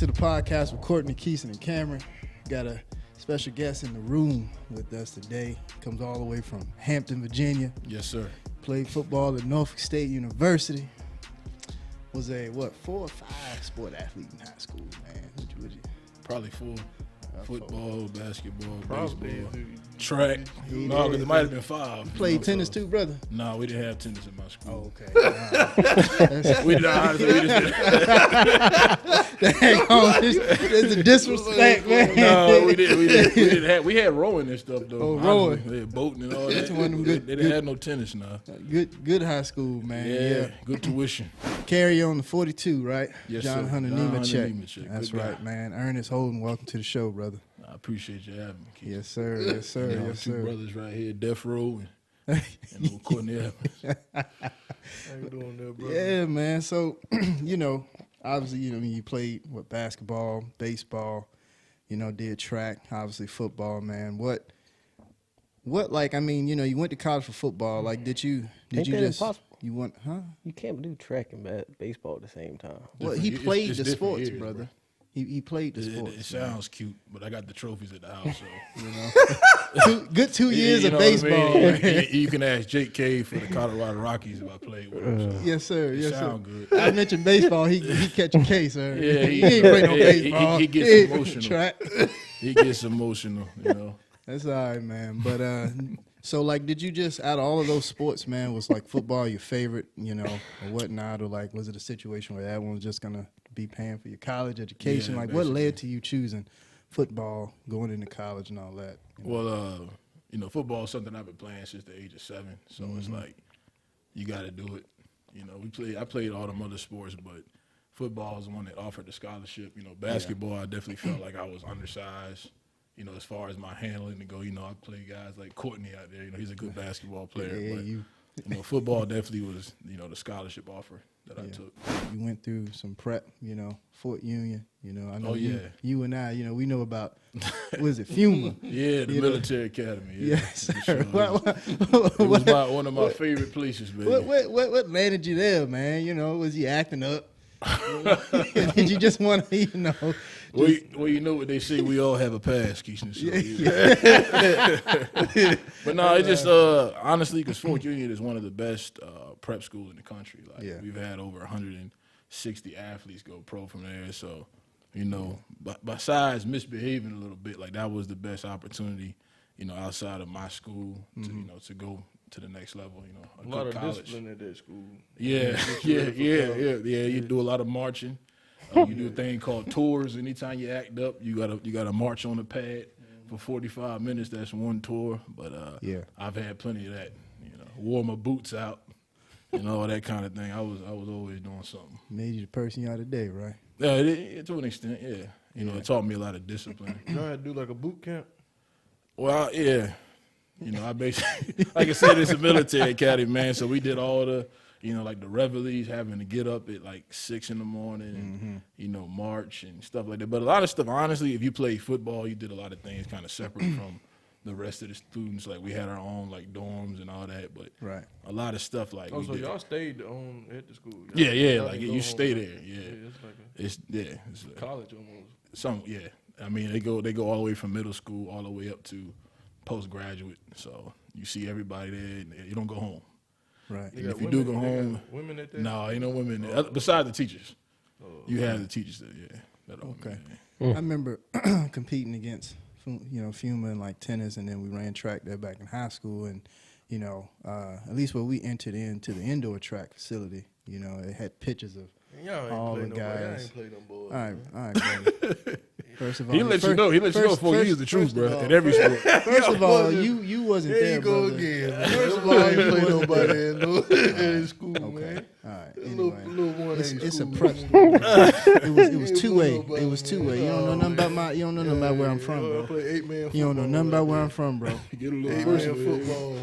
to the podcast with Courtney, Keeson, and Cameron. Got a special guest in the room with us today. Comes all the way from Hampton, Virginia. Yes, sir. Played football at Norfolk State University. Was a, 4 or 5 sport athlete in high school, man? Would you? Probably 4. Football, basketball, Probably. baseball, track. No, because it might have been 5. You played tennis too, brother? No, we didn't have tennis in my school. Oh, okay. We did honestly. We just There's a disrespect, man. No, we didn't. We had rowing and stuff though. Oh, rowing. We had boating and all that. That's one of them good- They didn't have no tennis now. Good high school, man. Yeah, good tuition. Carry on the 42, right? Yes, John sir. Hunter John Hunter Nemechek. Nemechek. That's Good guy. right, man. Ernest Holden, welcome to the show, brother. I appreciate you having me, Keith. Yes, sir. Yes, sir. You know, Yes, 2 sir. brothers right here, Death Row and old Courtney Evans. How you doing there, bro? Yeah, man. So, obviously, you played basketball, baseball, did track, obviously football, man. What like, you went to college for football. Like, did you Ain't that just, impossible? you want, huh? You can't do track and baseball at the same time. Well, he Different- played it's the different sports, areas, brother. bro. He played the It sports. man. sounds cute, but I got the trophies at the house, so. Good 2 years You of know what I baseball. mean? man. You can ask Jake Cave for the Colorado Rockies if I played with him. So. Yes, sir. It Yes, sound sir. good. I mentioned baseball. He catch a case, sir. Yeah, he ain't play no baseball. He gets ain't emotional. Track. He gets emotional, That's all right, man. But so like, did you just out of all of those sports, man, was like football your favorite, or whatnot, or like was it a situation where everyone was just gonna be paying for your college education? Yeah, like, what led basically. to you choosing football, going into college, and all that? Well, football is something I've been playing since the age of 7, so it's like you got to do it. I played all them other sports, but football is the one that offered the scholarship. Basketball, I definitely felt like I was undersized. As far as my handling to go, I play guys like Courtney out there. He's a good basketball player. Yeah, but football definitely was, the scholarship offer that I took. You went through some prep, Fort Union. I know Oh, yeah. you and I, we know about, what is it, FUMA? Yeah, the military academy. Yeah, Yes, for sir. Sure. It was one of my favorite places, man. What landed you there, man? Was you acting up? Did you just want to, Well, what they say, we all have a past, Keisha. So, But no, it's just honestly, because Fort Union is one of the best prep schools in the country. Like we've had over 160 athletes go pro from there. So, besides misbehaving a little bit, like that was the best opportunity, outside of my school to go to the next level. A lot of college. discipline at that school. Yeah. You do a lot of marching. You do a thing called tours. Anytime you act up, you gotta march on the pad for 45 minutes. That's one tour. But I've had plenty of that. Wore my boots out, all that kind of thing. I was always doing something. Made you the person you are today, right? Yeah, to an extent, yeah. It taught me a lot of discipline. You know how to do like a boot camp? Well, yeah. I basically, like I said, it's a military academy, man. So we did all the, like the reveillees, having to get up at like 6 in the morning and, march and stuff like that. But a lot of stuff, honestly, if you play football, you did a lot of things kind of separate from the rest of the students. Like we had our own like dorms and all that. But right. A lot of stuff like so y'all stayed at the school? Yeah, like didn't you go stay home. there. Yeah, It's like it's like college almost. some. Yeah, I mean they go all the way from middle school all the way up to postgraduate. So you see everybody there, and you don't go home. Right. And if you do go home, women at that? no, ain't no women there. Besides the teachers. You have the teachers there, yeah. That all Okay. women. I remember competing against, FUMA and like tennis, and then we ran track there back in high school, and at least when we entered into the indoor track facility, it had pictures of Y'all ain't all play the no boy. Y'all guys. ain't play them boys. All right, brother. First of all, He let you know before you use the truth, bro, in every sport. First of all, you wasn't There there, you go brother. again. Man. First of all, I ain't play nobody in school, man. All right. Little Anyway, one ain't it's a school. prep school. It was Ain't 2A. nobody, It was 2A. man. You don't know nothing about you don't know nothing about where I'm from, I bro. play 8-man You don't know nothing about where I'm from, bro. Get a little 8-man personal. football.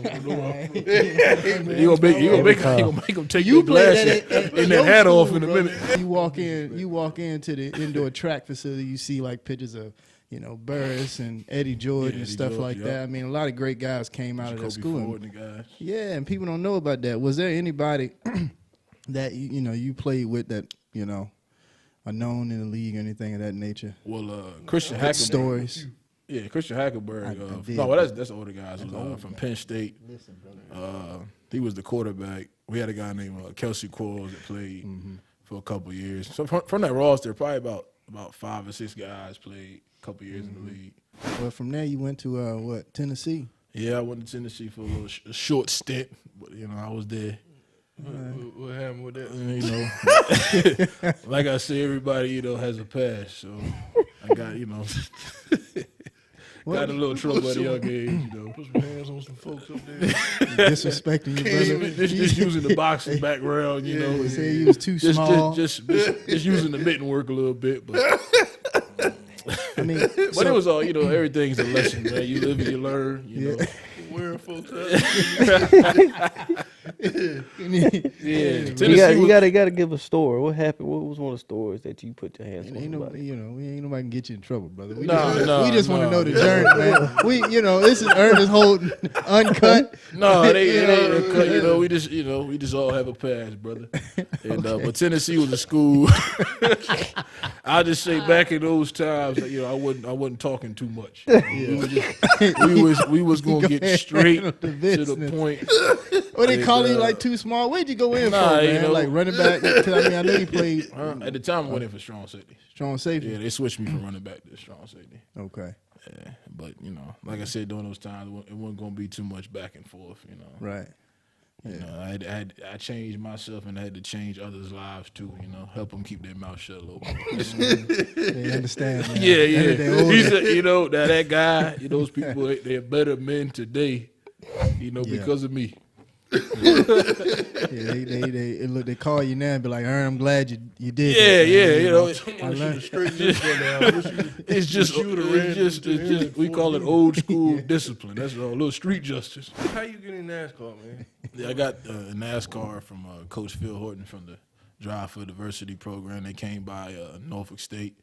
You gonna make them take You your play glasses that and that hat off in a brother. minute. You walk into the indoor track facility, you see like pictures of, Burris and Eddie George and Eddie stuff George, like yep. that. I mean, a lot of great guys came out of that Kobe school. Ford and the guys. Yeah, and people don't know about that. Was there anybody that you played with that are known in the league or anything of that nature? Well, Christian Good Hackenberg. stories. Yeah, Christian Hackenberg. I did, No, well, that's the older guys. That's Was, old from guy. Penn State. Listen, brother. He was the quarterback. We had a guy named Kelsey Quarles that played for a couple years. So from that roster, probably about 5 or 6 guys played a couple years in the league. Well, from there you went to Tennessee. Yeah, I went to Tennessee for a little a short stint, but I was there. What happened with that? And, like I said, everybody has a past. So I got got a little trouble at a young age. Put some hands on some folks up there. Disrespecting your brother. Just using the boxing background, He said you was too small. Just using the mitten work a little bit, but I mean, but it was all everything's a lesson, man. You live and you learn, you know. Wearing folks out. Yeah, You gotta give a story. What happened? What was one of the stories that you put your hands on ain't somebody? ain't nobody can get you in trouble, brother. We No, just want to know the journey, man. This is Ernest Holden, uncut. No, it ain't cut. We just all have a past, brother. And but Tennessee was a school. I'll just say back in those times, I wasn't talking too much. We was gonna get straight to the point. What they call you like too small? Where'd you go in for, man? Like running back? 'Cause, I know you played At the time, I went in for strong safety. strong safety. Yeah, they switched me from running back to strong safety. Okay, Yeah, but like I said, during those times, it wasn't gonna be too much back and forth. right. I changed myself, and I had to change others' lives too. Help them keep their mouth shut a little bit. They understand. Man. Yeah. They're older. He's that guy. Those people, they're better men today. Because of me. Yeah, they call you now and be like, Ern, I'm glad you did. It's just we call it old school discipline. That's a little street justice. How you get in NASCAR, man? Yeah, I got NASCAR from Coach Phil Horton from the Drive for Diversity program. They came by Norfolk State,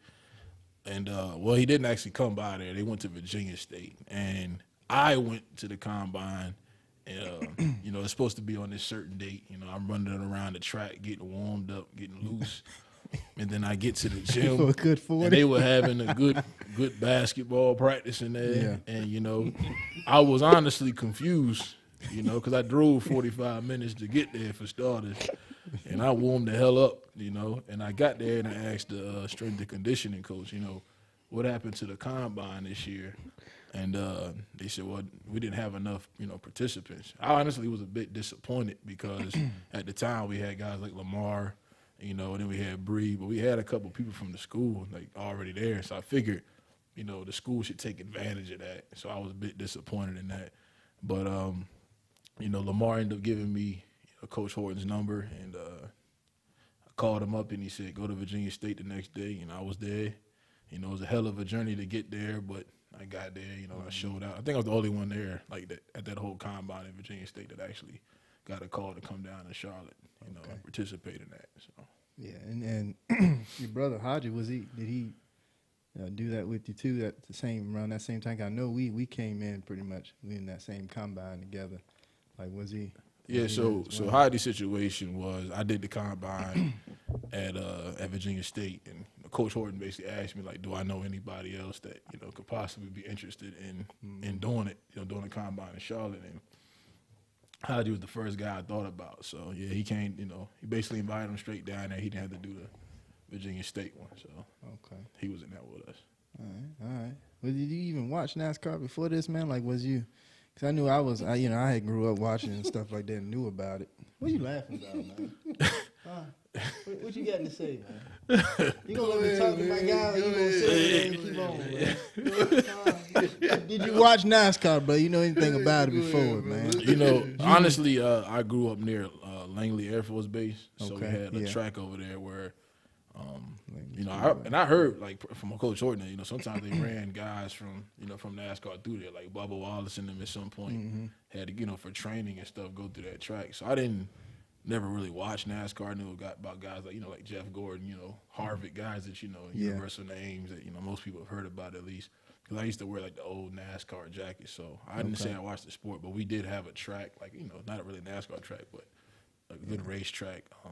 and he didn't actually come by there. They went to Virginia State, and I went to the combine. And, it's supposed to be on this certain date. I'm running around the track, getting warmed up, getting loose. And then I get to the gym. For a good 40. And they were having a good basketball practice in there. Yeah. And, I was honestly confused, because I drove 45 minutes to get there for starters. And I warmed the hell up, And I got there and I asked the strength and conditioning coach, what happened to the combine this year? And they said, well, we didn't have enough, participants. I honestly was a bit disappointed because at the time we had guys like Lamar, and then we had Bree, but we had a couple people from the school like already there. So I figured, the school should take advantage of that. So I was a bit disappointed in that. But, Lamar ended up giving me Coach Horton's number, and I called him up and he said, go to Virginia State the next day. I was there. It was a hell of a journey to get there, but I got there, I showed out. I think I was the only one there, like that, at that whole combine in Virginia State that actually got a call to come down to Charlotte, and participate in that. So Yeah, and your brother Haji, did he do that with you too at the same around that same time? I know we came in pretty much in that same combine together. Like, was he? Yeah, so Heidi's situation was I did the combine at Virginia State, and Coach Horton basically asked me, like, do I know anybody else that could possibly be interested in doing it, doing the combine in Charlotte. And Heidi was the first guy I thought about. So yeah, he came, he basically invited him straight down there. He didn't have to do the Virginia State one, so Okay. he was in that with us. All right. Well, did you even watch NASCAR before this, man? Like, was you? Because I knew I had grew up watching and stuff like that and knew about it. What are you laughing about, man? What you got to say, man? You gonna let me talk to my guy, or you gonna say it and keep on, man? Did you watch NASCAR, bro? You know anything about it before, man? Honestly, I grew up near Langley Air Force Base, so we Okay, had a yeah. track over there where, I heard like from Coach Horton, sometimes they ran guys from NASCAR through there, like Bubba Wallace and them at some point had to, for training and stuff, go through that track. So I never really watched NASCAR. I knew about guys like, like Jeff Gordon, Harvick, guys that, universal names that, most people have heard about at least. Because I used to wear like the old NASCAR jacket. So I didn't say I watched the sport, but we did have a track, like, not really a NASCAR track, but a good racetrack a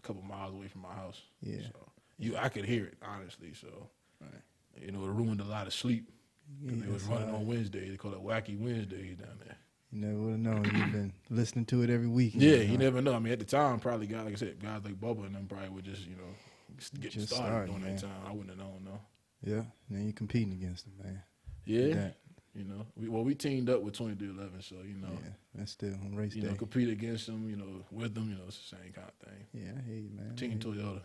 couple miles away from my house. Yeah. So I could hear it honestly. So, it ruined a lot of sleep. It was running on Wednesday. They call it Wacky Wednesdays down there. You never would have known. You've been listening to it every week. Yeah, you never know. I mean, at the time, probably guys like Bubba and them probably would just getting started during that time. I wouldn't have known though. Yeah, and then you're competing against them, man. Yeah. We teamed up with 2311, so Yeah, that's still on race day. Compete against them, with them, it's the same kind of thing. Yeah, I hear you, man. Team Toyota,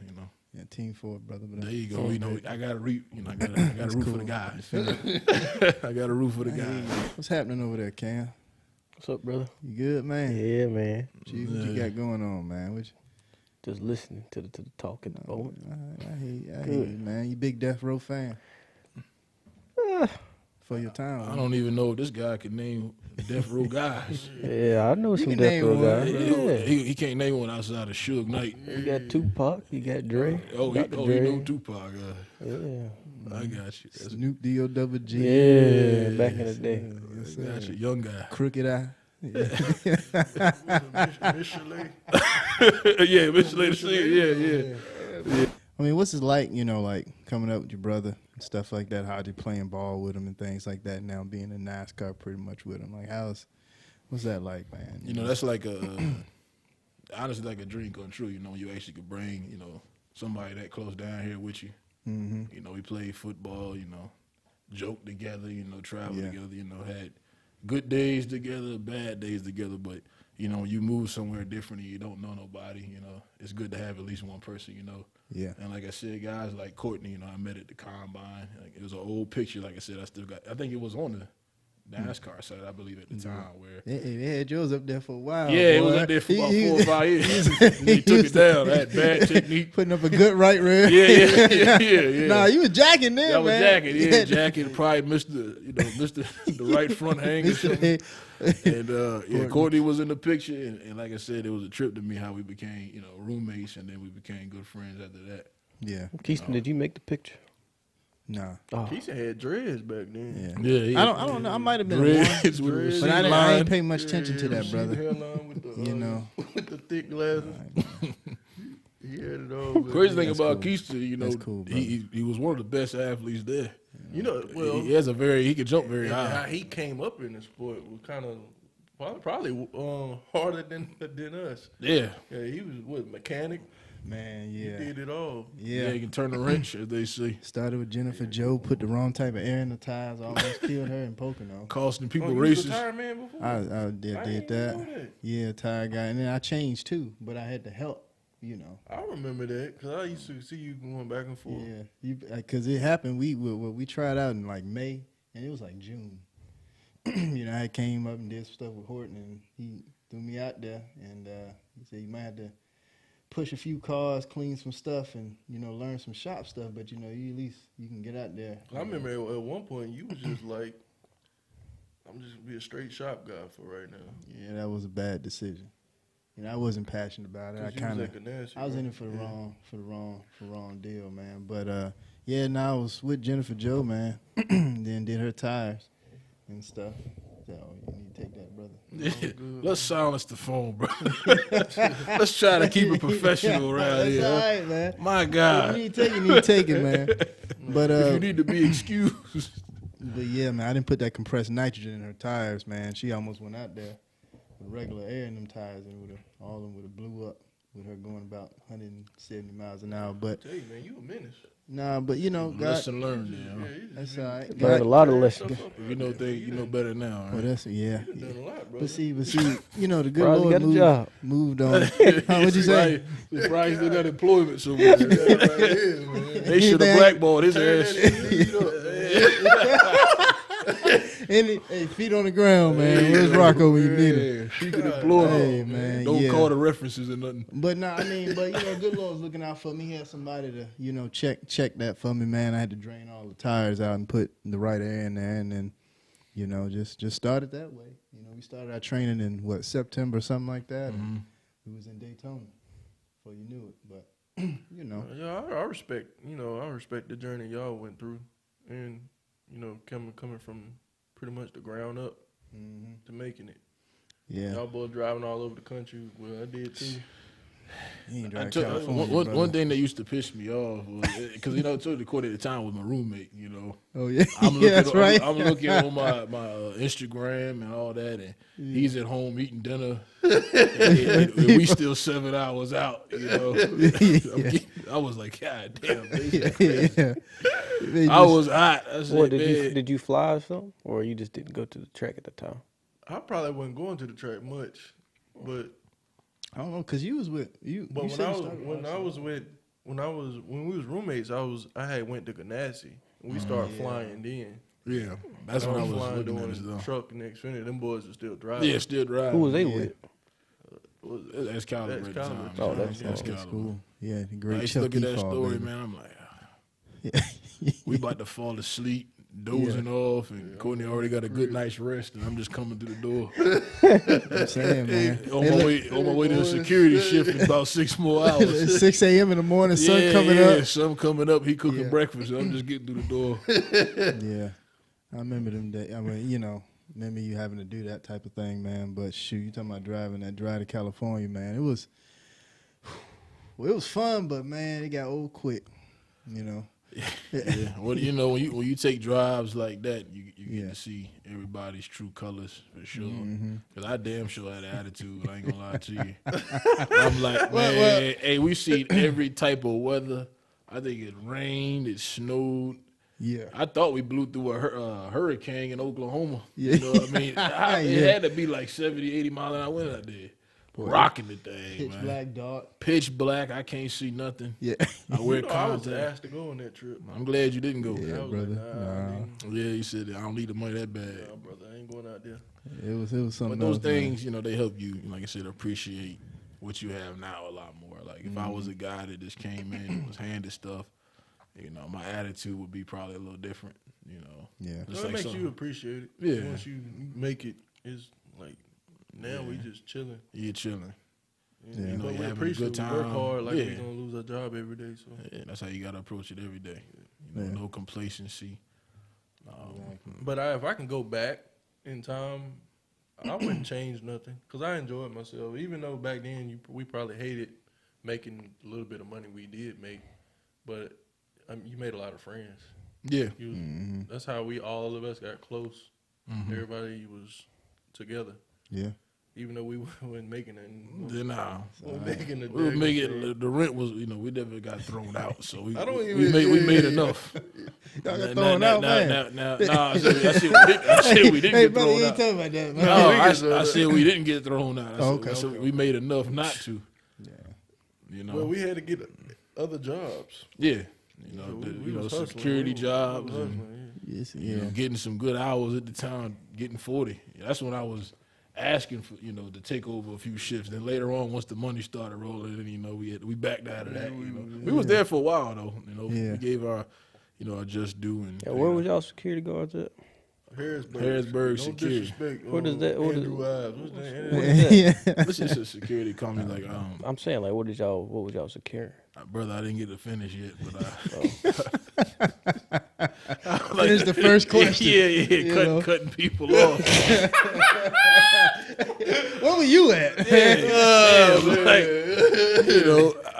Yeah, Team Ford, brother. But there you go. I got to root. I got to root for the guys. I got to root for the guys. What's happening over there, Cam? What's up, brother? You good, man? Yeah, man. What you got going on, man? Just listening to the talk at the moment. I hear you, man. You big Death Row fan? For your time. I don't even know if this guy can name Death Row guys. Yeah, I know some can Death name Row one. guys. Yeah. He can't name one outside of Suge Knight. You got Tupac, you got Dre. He knew Tupac. Yeah. I got you. Snoop D-O-double-G. Yeah, back in the day. Yes, I got sir. you, young guy. Crooked Eye. Michelin. Yeah, Michelin. Yeah. I mean, what's it like, like coming up with your brother and stuff like that? How you playing ball with him and things like that now, being in NASCAR pretty much with him? Like, what's that like, man? That's like honestly like a dream come true, when you actually could bring, somebody that close down here with you. Mm-hmm. We played football, joked together, traveled together, had good days together, bad days together, but you move somewhere different and you don't know nobody, it's good to have at least one person, Yeah. And like I said, guys like Courtney, I met at the combine. Like, it was an old picture, like I said, I think it was on the NASCAR site, I believe, at the time where They had yours up there for a while. it boy. was up there for about 4 or 5 years. He took it down. I had bad technique. Putting up a good right rear. Yeah. Nah, you was jacking there, That was man. jacking, jacking. Probably missed the right front hang or something. And Courtney was in the picture, and like I said, it was a trip to me how we became, roommates, and then we became good friends after that. Yeah. Keiston, did you make the picture? Nah. Oh. Keisha had dreads back then. Yeah. I don't know. I might have been Dreads one. with a receipt But I line. ain't pay much attention to that, brother. Hairline with the, with the thick glasses. He had it all. Crazy thing That's about cool. Keisha, That's cool, brother. he was one of the best athletes there. Well, he could jump very and high. how he came up in the sport was kind of probably harder than us. Yeah. Yeah, he was mechanic. Man, He yeah. did it all. Yeah, he can turn the wrench, as they say. Started with Jennifer Joe, put the wrong type of air in the tires, almost killed her in Pocono. Costing people You was races. a tire man before? I did I did didn't even that. know that. Yeah, tire guy. And then I changed too, but I had to help, I remember that because I used to see you going back and forth. Yeah, because it happened. We tried out in like May, and it was like June. I came up and did some stuff with Horton, and he threw me out there, and he said you might have to push a few cars, clean some stuff, and learn some shop stuff. But you at least you can get out there. I remember at one point you was just like, I'm just gonna be a straight shop guy for right now. Yeah, that was a bad decision. I wasn't passionate about it. I was in it for the wrong deal, man. But I was with Jennifer Joe, man. Then did her tires and stuff. So you need to take that, brother. Let's silence the phone, bro. Let's try to keep it professional around That's here. all right, man. My God. You need to take it, man. But If you need to be excused. but yeah, man, I didn't put that compressed nitrogen in her tires, man. She almost went out there with regular air in them tires, and all of them would have blew up with her going about 170 miles an hour. But Tell you, man, you a menace. nah, but God, Lesson learned, yeah. that's all right. Learned a lot of lessons. You know things, you know better now, Well, right? that's yeah. You done a lot, bro. But see, the good Probably Lord got a job. moved on. What'd you say? They probably still got employment somewhere. They should have blackballed his ass. Hey, feet on the ground, man. Where's Rocco when you need him? Yeah, she could employ Hey, him. man. Don't yeah. call the references or nothing. But good Lord's looking out for me. He had somebody to, check that for me, man. I had to drain all the tires out and put the right air in there, and then, just started that way. We started our training in September or something like that. And we was in Daytona before you knew it. But Yeah, I respect. I respect the journey y'all went through, and coming from pretty much the ground up to making it. yeah. Y'all both driving all over the country. Well, I did too. You ain't I drive took, California, one brother. thing that used to piss me off was because took the court at the time with my roommate. Oh yeah, I'm yeah, looking, that's right. I'm looking on my Instagram and all that, and he's at home eating dinner, and we still 7 hours out. I was like, God damn, yeah. I was hot. I said, What man, did you fly or something, or you just didn't go to the track at the time? I probably wasn't going to the track much, but I don't know, cause you was with you. but you when said I you was started when we was roommates, I had went to Ganassi. We started flying then. yeah, that's when I was flying looking at doing this though. truck and Xfinity. Them boys are still driving. Yeah, still driving. Who was they yeah. with? That's Caliber at the That's time. Caliber. Oh, that's That's That's Caliber. cool. Yeah, the I great used to Chuck look at that Fall, story, baby. man. I'm like, Yeah. we about to fall asleep, dozing off, and Courtney already got a good night's rest, and I'm just coming through the door. I'm saying, man. on my way to a security shift in about 6 more hours. It's 6 a.m. in the morning, sun coming up. Sun coming up. He cooking Yeah. breakfast, and I'm just getting through the door. Yeah, I remember them days. I mean, remember you having to do that type of thing, man. But shoot, you talking about driving that drive to California, man. It was fun, but man, it got old quick. Yeah. Well, when you take drives like that, you get Yeah. to see everybody's true colors for sure. Because I damn sure had an attitude. I ain't gonna lie to you. I'm like, man, hey, we've seen every type of weather. I think it rained, it snowed. Yeah, I thought we blew through a hurricane in Oklahoma. Yeah. You know what I mean? It Yeah. had to be like 70, 80 miles an hour wind out there. Rocking the thing, pitch man. black dark. Pitch black. I can't see nothing. Yeah, I wear I was contacts. asked to go on that trip. I'm glad you didn't go. yeah, I was brother. like, nah, Yeah, you said I don't need the money that bad. nah, brother, I ain't going out there. It was something. But those else, man. things, they help you, like I said, appreciate what you have now a lot more. Like if I was a guy that just came in and was handed stuff, my attitude would be probably a little different. Yeah. Just So it like makes something- you appreciate it. Yeah. Once you make it, it's like now we just chilling. You're chilling. Yeah. You know, But you're we having a appreciate good it. We work time. hard like Yeah. we gonna lose our job every day. So Yeah, that's how you got to approach it every day. Yeah. No complacency. But if I can go back in time, I wouldn't change nothing because I enjoyed myself. Even though back then we probably hated making a little bit of money we did make, but you made a lot of friends. Yeah. That's how all of us got close. Everybody was together, Yeah. even though we weren't making it. Nah. We were making We were the making the rent was, we never got thrown out, so we I don't we even- we made enough. Y'all got thrown out, man. Nah, I said we didn't Hey, get brother, you thrown ain't out. talking about that, man. No, I said we didn't get thrown out. I said Okay. we made enough not to. Yeah. Well, we had to get other jobs. Yeah. We was hustling. Security We was jobs hustling, and Yes, you know, getting some good hours at the time, getting 40. That's when I was asking for, to take over a few shifts. Then later on, once the money started rolling, we backed out of that. We was there for a while though. Yeah. We gave our, our just due and. Yeah, where was y'all security guards at? Harrisburg Don't Security. disrespect. What is that? What is- Andrew Ives. What's that? What is that? Yeah. This is a security company. Like, I'm saying, like, what was y'all securing? brother, I didn't get to finish yet, but Finish the first question. Yeah, cutting people off. Where were you at?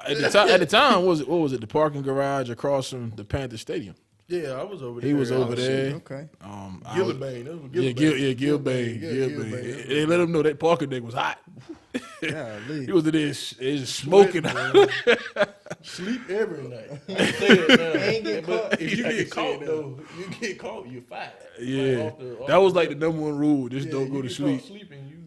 At the time, what was it? The parking garage across from the Panther Stadium. Yeah, I was over there. He was over Oh, there. shit, okay. Gilbane. That was Gilbane. Gilbane. They let him know that parking deck was hot. Golly. He was in there smoking. Sleep every night. Ain't get caught. If you get caught though, you're fired. Yeah, that was like the number one rule. Just don't go to sleep. Sleeping, you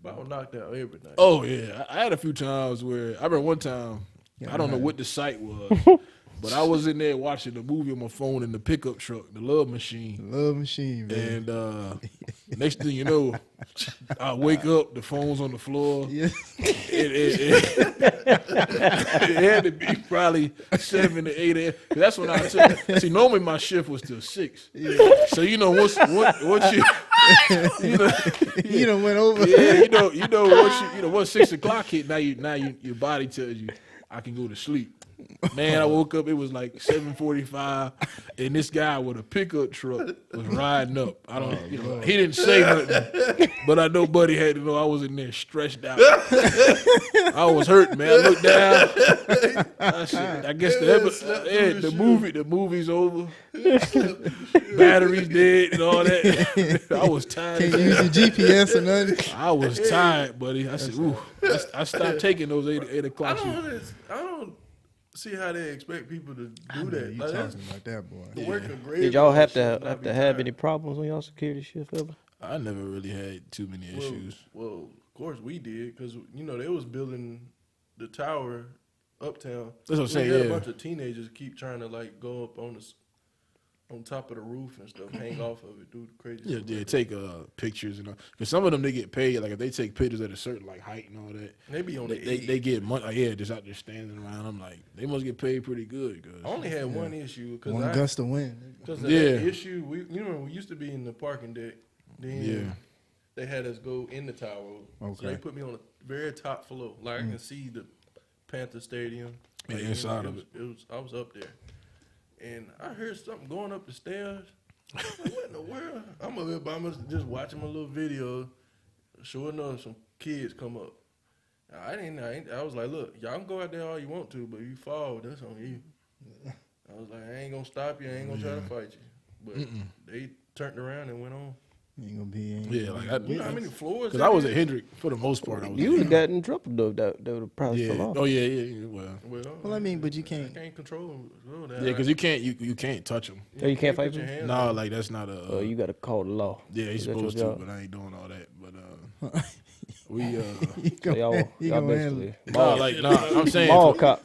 about knocked out every night. Oh yeah, I had a few times where I remember one time. I don't know what the site was, but I was in there watching a movie on my phone in the pickup truck, the Love Machine. Love machine, man. And next thing you know, I wake up, the phone's on the floor. Yeah. It had to be probably 7 to 8 a.m. That's when I took. See, normally my shift was till 6. So once you You done went over. once 6 o'clock hit, now your body tells you I can go to sleep. Man, I woke up, it was like 7:45, and this guy with a pickup truck was riding up. I don't, he didn't say nothing, but I know Buddy had to know I was in there stretched out. I was hurt, man. I looked down. I said, I guess the movie's over. Batteries dead and all that. I was tired. Can't use your GPS or nothing. I was tired, buddy. I said, ooh. I stopped taking those 8 o'clock. I don't see how they expect people to do that. You Like, talking about that, boy? Did y'all have to have any problems on y'all security shift ever? I never really had too many issues. Well, of course we did, because they was building the tower uptown. That's what I'm saying. We had Yeah. a bunch of teenagers keep trying to like go up on top of the roof and stuff, hang off of it, do crazy Yeah, stuff. yeah, take pictures and all. Because some of them they get paid. Like if they take pictures at a certain like height and all that, They be on they get money. Like, yeah, just out there standing around. I'm like, they must get paid pretty good. Cause I only had one issue because One gust of wind. Because Yeah. that issue, we used to be in the parking deck. Then they had us go in the tower. So Okay. they put me on the very top floor. Like I can see the Panther Stadium. Yeah, Like, inside of it. I was up there. And I heard something going up the stairs. I was like, what in the world? I'm up here by myself just watching my little video. Sure enough, some kids come up. I was like, look, y'all can go out there all you want to, but you fall, that's on you. I was like, I ain't gonna stop you. I ain't gonna try to fight you. But they turned around and went on. Ain't gonna be. yeah, like You know how many floors? because I was at Hendrick for the most part. I was. You would have gotten in trouble though. That would have probably Yeah. fell off. Oh yeah. Well, Well, I mean, but you can't. I can't control that. yeah, because you can't touch them. Oh, you can't fight put your them? hands No, on like that's not a. Oh, you got to call the law. Yeah, he's Is that your supposed to, job? but I ain't doing all that. But we You So gonna- y'all you gonna basically I'm saying mall cops.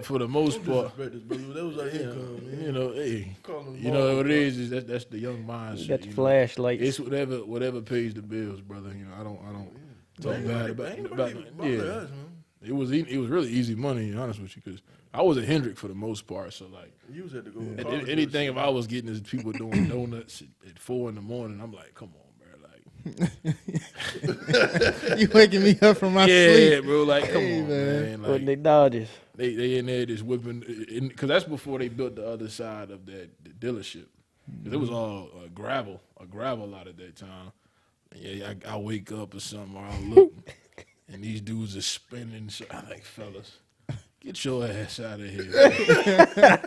for the most part, Disrespect this brother. That was our income, man. hey, Call them you know mall what it cops. is that's the young mindset. You got the you know. flashlights. It's whatever pays the bills, brother. You know, I don't talk Ain't bad nobody- ain't about nobody bother yeah. us, man. It was really easy money, to be honest with you, because I was at Hendrick for the most part. So like, You was at the go. anything if I was getting is people doing donuts at 4 a.m, I'm like, come on, bro, like, You waking me up from my yeah, sleep. bro, like, come Hey, on, man. man, Wasn't like, they Dodgers? they in there just whipping, because that's before they built the other side of the dealership. 'Cause it was all a gravel lot at that time. And yeah, I wake up or something, or I look, and these dudes are spinning. So I'm like, fellas, get your ass out of here.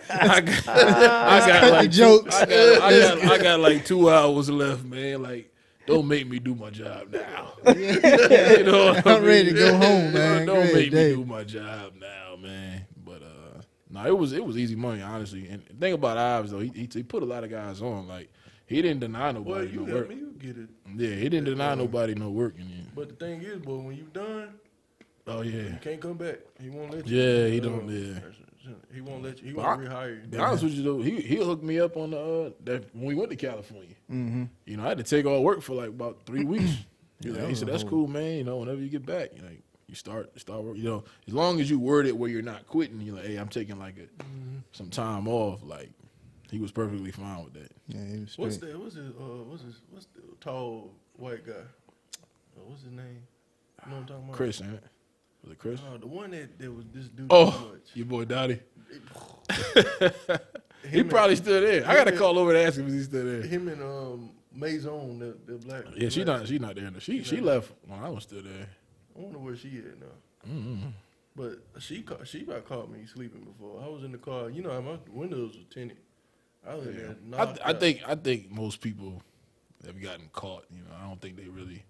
I got like jokes. I got like 2 hours left, man. Like, don't make me do my job now. You know what I I'm ready to mean? go home, man. Don't Great make day. me do my job now, man. But no, it was easy money, honestly. And the thing about Ives though, he put a lot of guys on. Like, he didn't deny Boy, nobody you no got work. me. You get it. Yeah, he didn't deny nobody no work. But the thing is, boy, when you done, Oh yeah. you can't come back. He won't let you. Yeah, he don't. Yeah. He won't let you. He But won't rehire you. To be honest with you though, he hooked me up on that when we went to California. Mm-hmm. You know, I had to take all work for like about 3 weeks. You know, that he was said, a "That's whole- cool, man. You know, whenever you get back, you know, you start work. You know, as long as you word it where you're not quitting, you're like, hey, I'm taking like some time off. Like, he was perfectly fine with that. Yeah, he was What's straight. what's the tall white guy? What's his name? You know what I'm talking about? Chris, ain't it? Was it Chris? The one that was this dude. Oh, your boy Dottie. He probably still there. I gotta call over to ask him if he's still there. Him and Maison, the black. Yeah, she's not there. She left when I was still there. I wonder where she at now. Mm-hmm. But she about caught me sleeping before. I was in the car. You know, my windows were tinted. I was in there. knocked I out. think most people have gotten caught. You know, I don't think they really.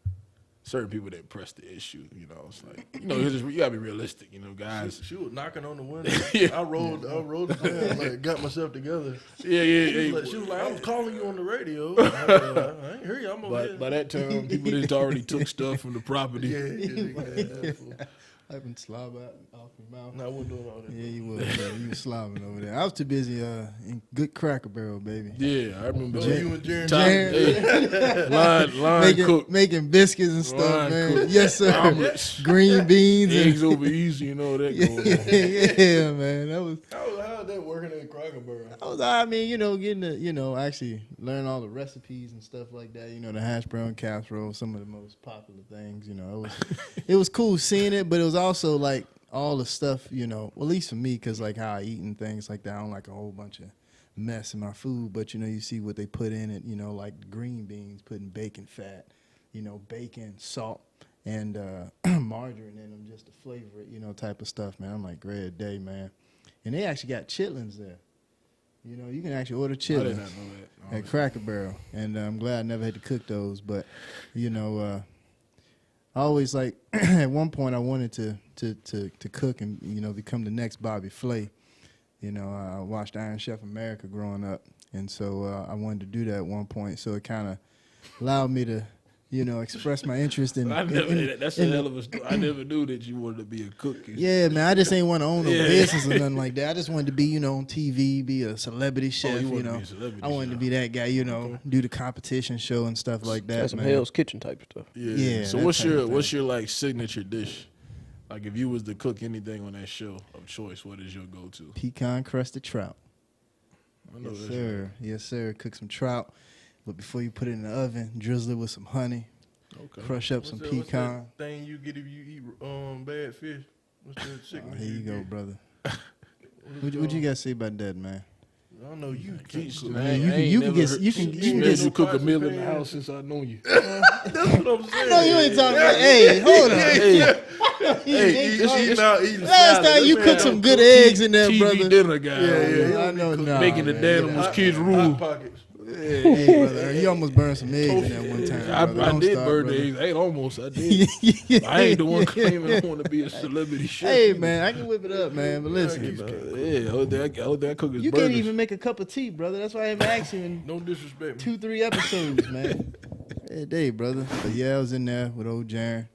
Certain people that press the issue, you know, it's like, you know, you gotta be realistic, you know, guys. She was knocking on the window. Yeah. I rolled it down, like got myself together. Yeah. She was like, I'm calling you on the radio. I ain't hear you. I'm over But here. by that time, people just already took stuff from the property. Yeah, I've been slob out off your mouth. No, I wasn't doing all that. Yeah, you was. Man. You was slobbing over there. I was too busy in good Cracker Barrel, baby. Yeah, I remember. Oh, you and Jaron. Line cook, making biscuits and stuff, Line man. cook. Yes, sir. Omelets. Green beans eggs and over easy, you know that going on. yeah, man. That was. How's that working at Cracker Barrel? I mean, you know, getting to, you know, actually learn all the recipes and stuff like that. You know, the hash brown casserole, some of the most popular things. You know, it was cool seeing it, but it was also like all the stuff, well, at least for me, because like how I eat and things like that, I don't like a whole bunch of mess in my food. But, you see what they put in it, like green beans, putting bacon fat, bacon, salt, and margarine in them just to flavor it, type of stuff, man. I'm like, great day, man. And they actually got chitlins there. You can actually order I did chitlins not know that. at Cracker Barrel. And I'm glad I never had to cook those. But, I always like at one point I wanted to cook and become the next Bobby Flay. I watched Iron Chef America growing up, and so I wanted to do that at one point. So it kind of allowed me to express my interest in. That's a hell of a story. I never knew that you wanted to be a cook. Yeah, man, I just ain't want to own no business or nothing like that. I just wanted to be on TV, be a celebrity chef. You wanted to be a celebrity I wanted to chef. be that guy. Do the competition show and stuff like that. That's some man. Hell's Kitchen type of stuff. Yeah, So that what's type of thing. your like signature dish? Like if you was to cook anything on that show of choice, what is your go-to? Pecan crusted trout. I know Yes, that's sir. Yes, sir. Cook some trout, but before you put it in the oven, drizzle it with some honey. Okay. Crush up some What's pecan. that thing you get if you eat bad fish? What's that sickness? Here you go, get? brother. What is What you it got to say about that, man? called? I don't know. You can't cook. Man, you can get you can Smelled get. you cook a Spicy meal in the pan. house since I know you. That's what I'm saying. I know you ain't talking about. Hey, hold on. Hey, Just eating out, eating Last salad. time you This cooked man some good eggs in there, TV brother. dinner guy. Yeah. I know. Nah, Making the man. Danimals kids Hot rule. Pockets. Hey, brother, you almost burned some eggs in there one time. brother. I Don't did start, burn brother. the eggs. I ain't almost. I did. I ain't the one claiming I want to be a celebrity chef. Hey, man, I can whip it up, man. But listen, Yeah, all day I cook is you burgers. can't even make a cup of tea, brother. That's why I haven't asked you in No disrespect. 2-3 episodes, man. Hey, day, brother. But yeah, I was in there with old Jaren.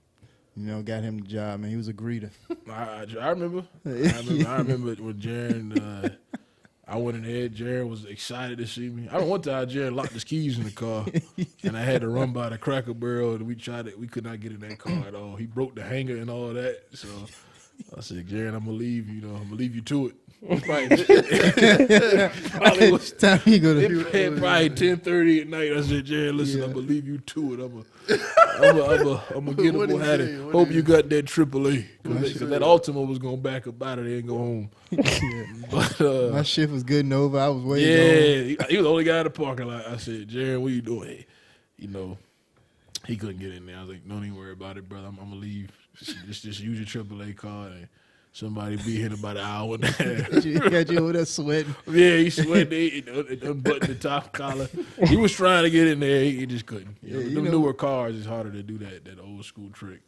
Got him the job, man. He was a greeter. I remember. I remember when Jaren. I went in there. Jaren was excited to see me. I don't want to. Jaren locked his keys in the car, and I had to run by the Cracker Barrel. And we tried it. We could not get in that car at all. He broke the hanger and all that. So I said, Jaren, I'm gonna leave. I'm gonna leave you to it. Probably was Time you go to probably 10:30 at night. I said, Jaren, listen, I'm gonna leave you to it. I'm gonna get What him did at he it. say? What Hope did you he got that AAA because that Ultima was gonna back up out of there and go home. But my shift was good and over. I was waiting. yeah, he was the only guy in the parking lot. I said, Jaren, what you doing? Hey, he couldn't get in there. I was like, don't even worry about it, brother. I'm gonna leave. Just use your AAA card and somebody be here in about an hour and a half. Got you over there sweating. Yeah, he sweated. He unbuttoned the top collar. He was trying to get in there. He just couldn't. Them newer cars, it's harder to do that old school trick.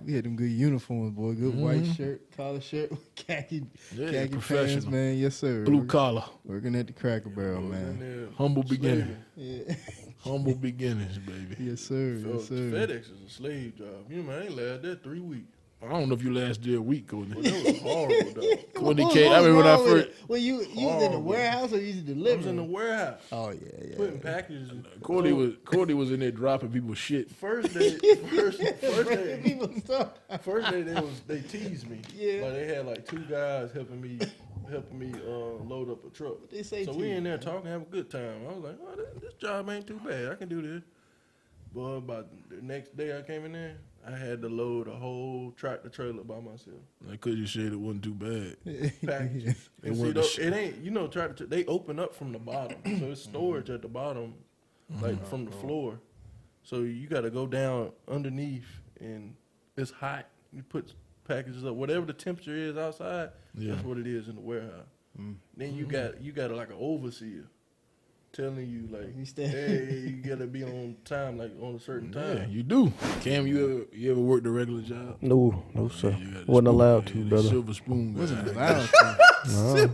We had them good uniforms, boy. Good white shirt, collar shirt, khaki pants, professional. man. Yes, sir. Blue collar. Working at the Cracker Barrel, man. Humble beginning. Yeah. Humble beginnings, baby. Yes, sir. Yes, sir. FedEx is a slave job. I ain't last there 3 weeks. I don't know if you last did a week, Courtney. That was horrible, though. When he came, I remember when I first. Well, you was in the warehouse or you was I was delivering? in the warehouse Oh yeah. putting packages. Courtney was in there dropping people's shit. First day, People stop. first day they teased me. Yeah. Like they had like 2 guys helping me load up a truck. They say so tease, we in there man. talking, have a good time. I was like, oh, this job ain't too bad. I can do this. But about the next day I came in there, I had to load a whole tractor trailer by myself. Like, cause you said it wasn't too bad. Packages. They And see, weren't though, the shit. it ain't, tractor. They open up from the bottom, so it's storage at the bottom, like from the floor. So you got to go down underneath, and it's hot. You put packages up, whatever the temperature is outside. Yeah. That's what it is in the warehouse. Then you got like an overseer telling you like, You stay- hey, you gotta be on time, like on a certain Yeah, time. you do. Cam, you ever worked a regular job? No, sir. You got the Wasn't spoon- allowed yeah, to, the brother. Silver spoon. Wasn't guy. allowed to. No.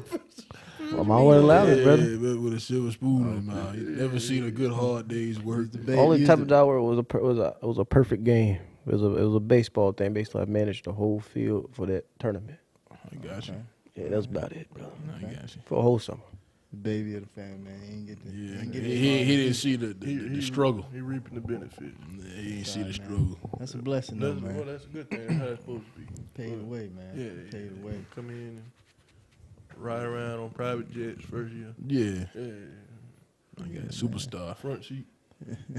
I'm always allowed it, brother. Yeah, with a silver spoon in his mouth. You never seen a good hard day's work. Only type of job where it was a perfect game. It was a baseball thing. Basically, I managed the whole field for that tournament. I got you. Yeah, that's about it, bro. I got you. For a whole summer. The baby of the family, man. He ain't get the, Yeah, ain't get he didn't see the struggle. He reaping the benefits. Yeah, he didn't see the man. struggle. That's a blessing, though, That's, well, man. that's a good thing. That's how it's supposed to be. Paid away, man. Yeah, Paid away. Come in and ride around on private jets first year. Yeah, Yeah, I got a superstar. front seat,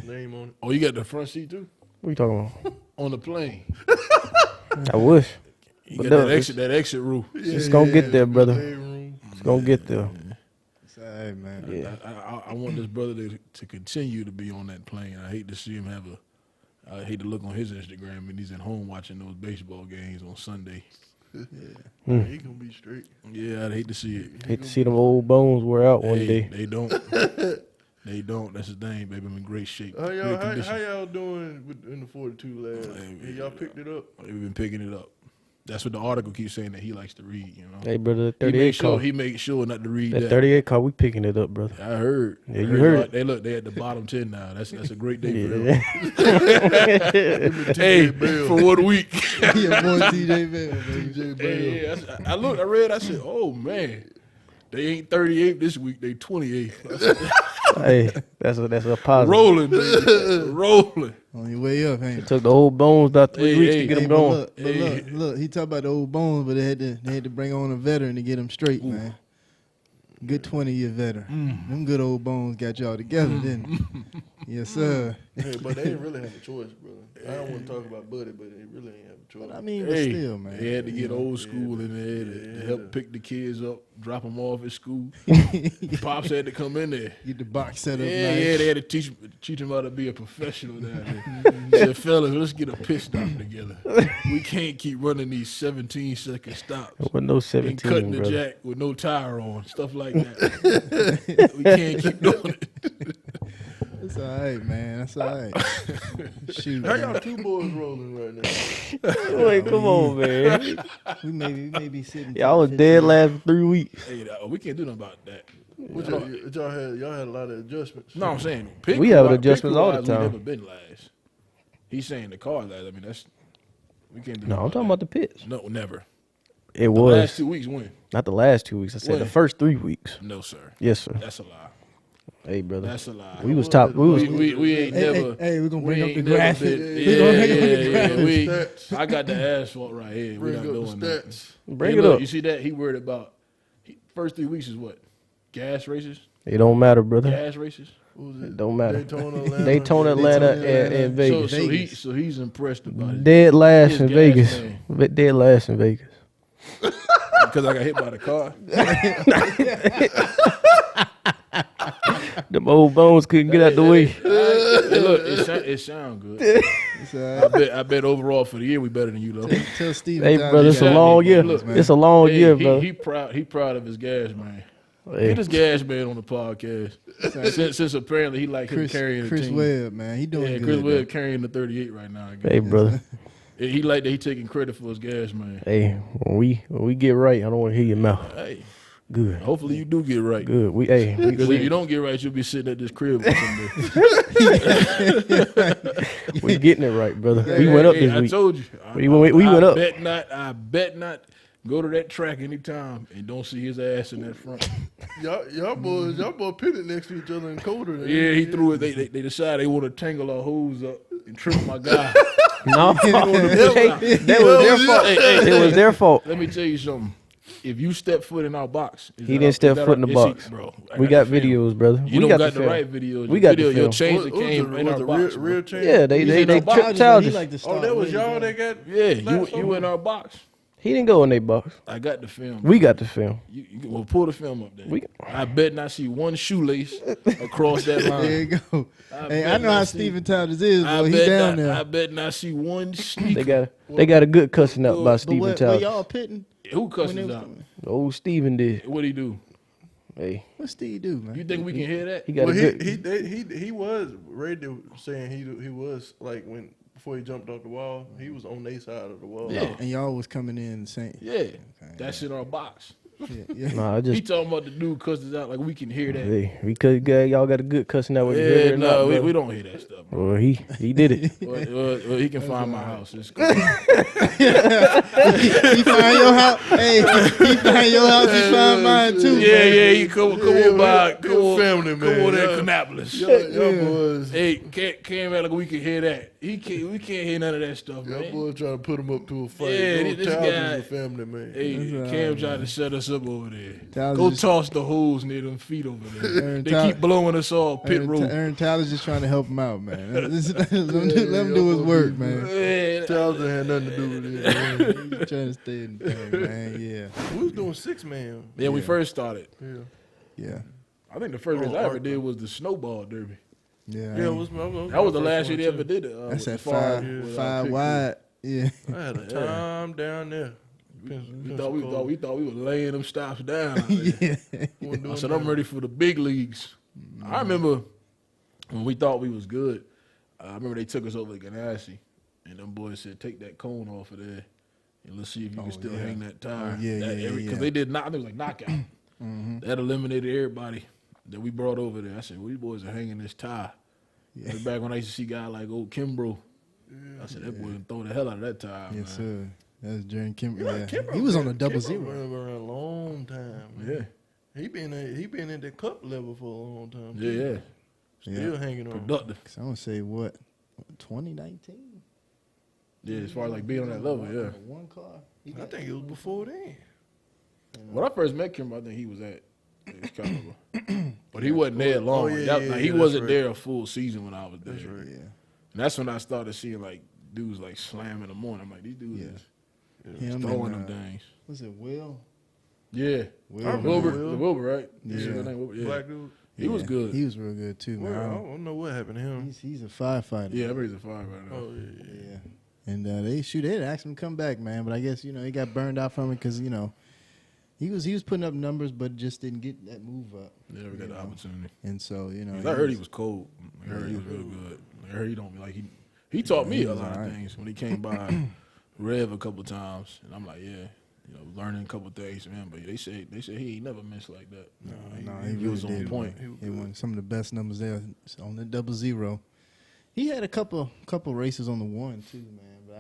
name on it. Oh, you got the front seat too What you talking about? on the plane. I wish. You But got no, that exit rule. It's gonna get there, brother. Playroom. It's gonna get there. It's all right, man. Yeah. I want this brother to continue to be on that plane. I hate to see him I hate to look on his Instagram and he's at home watching those baseball games on Sunday. He gonna be straight. Yeah, I'd hate to see it. Hate to see them old bones wear out one day. They don't. They don't. That's the thing, baby. I'm in great shape. How Great y'all, condition. how y'all doing in the 42 labs? Hey, Y'all picked it up? We've been picking it up. That's what the article keeps saying that he likes to read. You know. Hey, brother, He 38 car. makes sure not to read That that. 38 car, we picking it up, brother. I heard. Yeah, you heard it. They at the bottom 10 now. That's a great day for them. Yeah. Hey, for 1 week. Your boy TJ Bell, baby. Hey, I looked. I read. I said, "Oh man, they ain't 38 this week. They 28. Hey, that's a positive. Rolling, baby. Rolling. On your way up, ain't it? Took the old bones about 3 Hey, weeks hey, to get Hey, them but going. look, he talked about the old bones, but they had to bring on a veteran to get him straight, man. Good 20-year veteran. Them good old bones got y'all together, didn't it? Yes, sir. Hey, but they didn't really have a choice, brother. I don't want to talk about Buddy, but they really ain't have a choice. But I mean, but Hey, still, man. they had to get old school in there to help Yeah. pick the kids up, drop them off at school. Pops had to come in there. Get the box set up. Yeah, nice. yeah, they had to teach him how to be a professional down there. He said, fellas, let's get a pit stop together. We can't keep running these 17-second stops With no and 17, cutting the brother. jack with no tire on, stuff like that. We can't keep doing it. That's all right, man. That's all right. Shoot, How man. y'all two boys rolling right now? Wait, come on, man. We may be sitting. Y'all was dead last 3 weeks. Hey, we can't do nothing about that. Y'all had a lot of adjustments. No, I'm saying We have adjustments all the We time. never been last. He's saying the car last. I mean, we can't do. No, I'm talking about the pits. No, never. It The was last 2 weeks when? not the last 2 weeks. I said When? the first 3 weeks. No, sir. Yes, sir. That's a lie. Hey, brother. That's a lie. We was top. We was. We ain't never. Hey, we're gonna bring up ain't the never graphic. been- We gonna bring up the yeah, graphic. I got the asphalt right here. We're Bring not up the doing that. stats. Bring Hey, it look, up. You see that? He worried about first 3 weeks is what? Gas races? It don't matter, brother. Gas races? What was It don't matter. Daytona, Atlanta, Atlanta, and Vegas. So he's impressed about it. Dead last His in gas Vegas. man. Dead last in Vegas. Because I got hit by the car. Them old bones couldn't get out the way. Hey, look, it sound good. It's all right. I bet overall for the year we better than you though. Tell Steve. Hey, brother, it's a got long me, year. look, man. It's a long Hey, year, brother. He proud of his gas man. Hey, Get his gas man on the podcast. Since apparently he like him carrying the Chris team. Webb, man, he doing Yeah, good. Chris though. Webb carrying the 38 right now. Again. hey, brother. He like that he taking credit for his gas man. Hey, when we get right, I don't want to hear your mouth. Hey, Good. hopefully you do get right. Good. Because if you don't get right, you'll be sitting at this crib with somebody. we getting it right, brother. We went up this I week. told you. We went up. I bet not go to that track anytime and don't see his ass in that front. Y'all boys pitted next to each other in colder. Yeah, he threw it. They decided they want to tangle our hose up and trip my guy. No, that was their fault. It was their fault. Let me tell you something. If you step foot in our box, He didn't step foot in the box. bro. We got videos, brother. You we don't got got the right videos. We got the your film. chains that came in our box. bro. real change? Yeah, they He's in our box. tripped childish. Oh, that was y'all that got. Yeah, you in our box. He didn't go in their box. I got the film. We got the film. You well, pull the film up then. We- I bet not see one shoelace across that line. There you go. Hey, I bet know how not see- Steven Towers is, I boy. He bet down not, there. I bet not see one sneaker. They got a good cussing out by But Stephen where Towers. y'all pitting? Who When cusses they was out? coming? Old Stephen did. What he do? Hey, What Steve do, man? You think we can hear that? he got Well, a good. he was radio saying he was like before he jumped off the wall, he was on their side of the wall. Yeah. And y'all was coming in saying, Yeah, that's in our box. yeah. Nah, I He just. talking about the dude cusses out like we can hear that. Hey, because y'all got a good cussing out. Whether you hear Yeah, it or not, no, brother. we don't hear that stuff. Bro. Well, he did it. Well, he can find my house. It's cool. He find your house. Hey, he find your house. He find mine too. Yeah, man. yeah, you come on by, Good family, come man. on there, Y'all- Kannapolis. Y'all boys. Hey, came out like we can hear that. We can't hear none of that stuff, man. That boy trying to put him up to a fight. Yeah, Bro, this Towers guy- is a family man. Hey, Cam tried to shut us up over there. Towers Go just- toss the holes near them feet over there. Aaron They Tyler- keep blowing us all pit road. Aaron Tyler's just trying to help him out, man. Let him do his work, man. Man, Towers ain't had nothing to do with it. Man. He's trying to stay in the thing, man. Yeah, We was doing 6-man. yeah, we first started. Yeah. yeah, I think the first race Oh, I ever Arthur. did was the snowball derby. yeah. Yeah, That was the last year they ever did it. That's with at the Favre, five, with, five Pitt wide. Yeah, I had a time down there. We thought we were laying them stops down. out there. yeah. I said I'm ready for the big leagues. I remember when we thought we was good. I remember they took us over to Ganassi, and them boys said, "Take that cone off of there, and let's see if you can still yeah. hang that tire." Oh, yeah, Because yeah. they did not. I think it was like knockout. That eliminated everybody that we brought over there. I said, "Well, these boys are hanging this tire." Yeah. That's back when I used to see guys like old Kimbrough. I said, "That boy can throw the hell out of that tire." Yes, man. sir. That's Jerry Kimber. Yeah, Kimbrough he was on a been- double Kimbrough zero. been around a long time. Man. Yeah, He been in the cup level for a long time. yeah, yeah. Still hanging on. Productive. So I'm gonna say what 2019. Yeah, as far as like being on that level, yeah. One car. I think it was before then. When I first met Kim, I think he was at Excalibur. But he wasn't there long. Oh, yeah, That- yeah, he that's wasn't right. there a full season when I was there. That's right. Yeah. And that's when I started seeing like dudes like slam in the morning. I'm like, these dudes Yeah. is Him throwing and, them things. Was it Will? Yeah. remember Wilbur, Will. the Wilbur, right? Yeah. That's his name, Wilbur, yeah. Black dude. He was Yeah, good. He was real good too, man. Well, I I don't- don't know what happened to him. He's a firefighter. Yeah, I remember he's a fire right now. Oh yeah, yeah. Yeah. And they'd asked him to come back, man. But I guess he got burned out from it because he was putting up numbers, but just didn't get that move up. Yeah, we got the opportunity. And so I heard he was cold. I heard he was real good. I heard he don't like he taught me a lot of things when he came by Rev a couple times, and I'm like, yeah, learning a couple things, man. But they say he ain't never missed like that. No, he really was on did. point. He won some of the best numbers there on the double zero. He had a couple races on the one too, man. But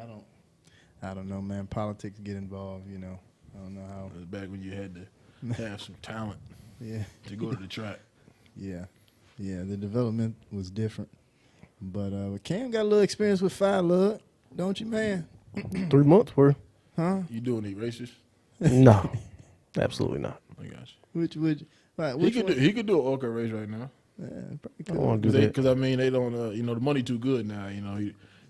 I don't know, man. Politics get involved, I don't know how. It was back when you had to have some talent Yeah, to go to the track. yeah. The development was different. But Cam got a little experience with Fire Lug, don't you, man? 3 months worth? Huh? You doing these races? No, absolutely not. I got you. Which He could do an Orca race right now. Yeah, probably I could. don't want to do that. Because I mean they don't the money too good now.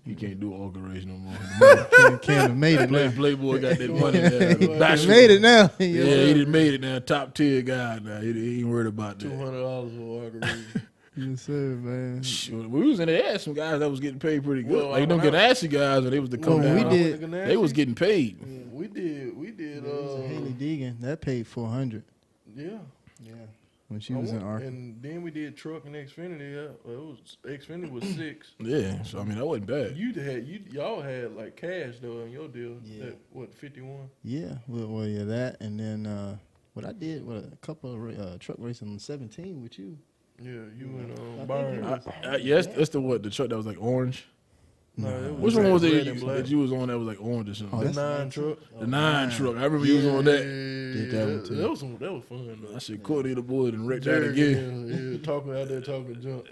He can't do an Orca race no more. Cam made it now. Playboy got that money now. He Bachelor. made it now. Yeah, he done made it now. Top tier guy now. He ain't worried about that. $200 for Arca. Yes, sir, man. When we was in there, had some guys that was getting paid pretty good. Well, like them when I- Ganassi guys, when they was to come Well, we down, did- they was getting paid. We did. Haley Deegan, that paid $400. Yeah. Yeah, when she was in Arkansas. And then we did truck and Xfinity. Xfinity was 6. Yeah, so I mean that wasn't bad. Y'all had like cash though in your deal. Yeah. That, what 51? Yeah, well, yeah, that, and then what I did, a couple of truck races in 17 with you. Yeah, you went I on think Byron. Yes, that's the truck that was like orange. No, it Which one was red it and black. that you was on that was like orange or something? Oh, The that's 9 truck. the 9 truck. I remember you was on that. Did that one, too. That was fun though. I said, Courtney the boy and wrecked that Jerry, again. yeah, talking out there talking junk.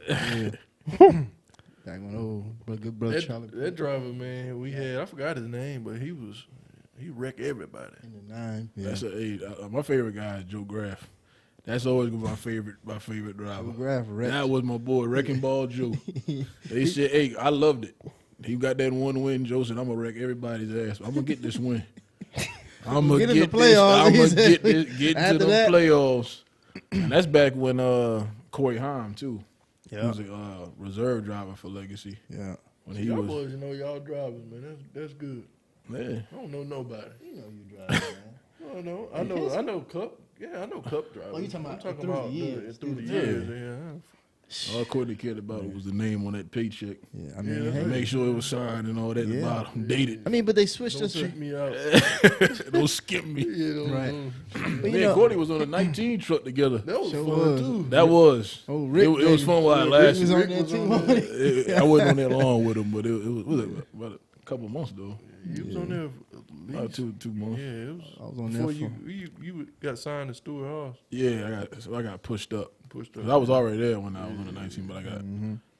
Back when good brother Charlie. That driver, man, we had, I forgot his name, but he wrecked everybody. in the 9. Yeah. That's my favorite guy is Joe Graff. That's always gonna be my favorite driver. Graph wrecked. That was my boy, Wrecking Ball Joe. They said, hey, I loved it. He got that one win. Joe said, I'm gonna wreck everybody's ass. I'm gonna get this win. I'm gonna Get in get the this. playoffs, I'm he gonna said. get After to the that. playoffs. And that's back when Corey Haim too. He Yeah. was a reserve driver for Legacy. Yeah. When he Y'all was, boys, y'all drivers, man. That's good. man. I don't know nobody. You know you drive, man. I know Cup. Yeah, I know Cup drivers. Oh, you talking I'm about talking through the about years, through the Yeah. years. Yeah. All Courtney cared about was the name on that paycheck. Yeah, I mean, Yeah, hey, And make sure it was signed and all that at the Yeah. bottom. Dated. I mean, but they switched Don't us. cheat me out. Don't skip me. Right. Me But, and Courtney was on a 19 truck together. That was Sure fun was. too. That was. Oh, Rick, it was fun while it Rick was lasted. on Rick there was too. on wasn't he? I wasn't on that long with him, but it was about a couple months though. You was on there About at least. 2 months. Yeah, it was I was on there before for. you got signed to Stewart House. Yeah, I got pushed up. Pushed 'Cause up. I was already there when I was on the 19, but I got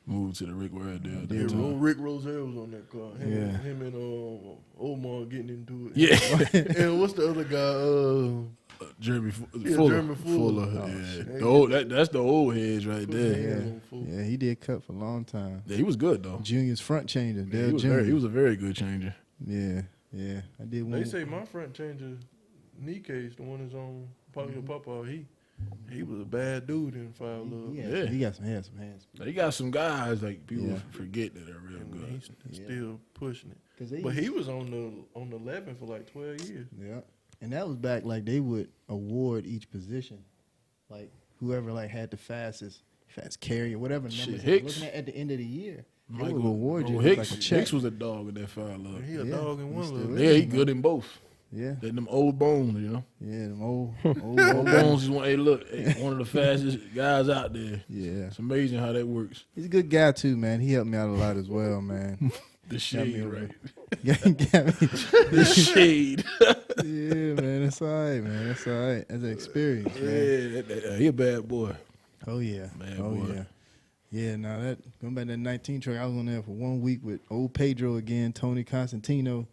moved to the Rick Ware deal. at that Yeah, time. Rick Roselle was on that car. Yeah. Him and Omar getting into it. Yeah. And what's the other guy? Jeremy Yeah, Fuller. Jeremy Fuller. Yeah. Oh, shit. The old, that's the old heads right there. Yeah, on Fuller. yeah, he did cut for a long time. Yeah, he was good though. Junior's front changer, Yeah, Dale Jr. he was a very good changer. Yeah, yeah. I did one. They say my front changer, knee case, the one that's on Polio Papa, he was a bad dude in Fire Love. Yeah. He got some hands. They got some guys like people Yeah. forget that are real And good. he's Yeah. still pushing it. 'Cause they But he was on the 11 for like 12 years. Yeah, and that was back like they would award each position, like whoever like had the fast carrier, whatever Shit, numbers they were Hicks. looking at the end of the year. They Michael- would award you oh, with Hicks, like a check. Hicks was a dog in that Fire Love. He a Yeah, dog in he one still little. is. Yeah, he good in both. Yeah, Them old bones, you know. yeah, them old Old bones is one. Hey, look, one of the fastest guys out there. Yeah, It's amazing how that works. he's a good guy too, man. He helped me out a lot as well, man. The Got shade, me right? got me. The shade. Yeah, man, that's all right, man. That's all right. That's an experience, man. Yeah, he a bad boy. Oh yeah, Bad oh boy. yeah, yeah. Now that going back to that 19 truck, I was on there for 1 week with old Pedro again, Tony Constantino,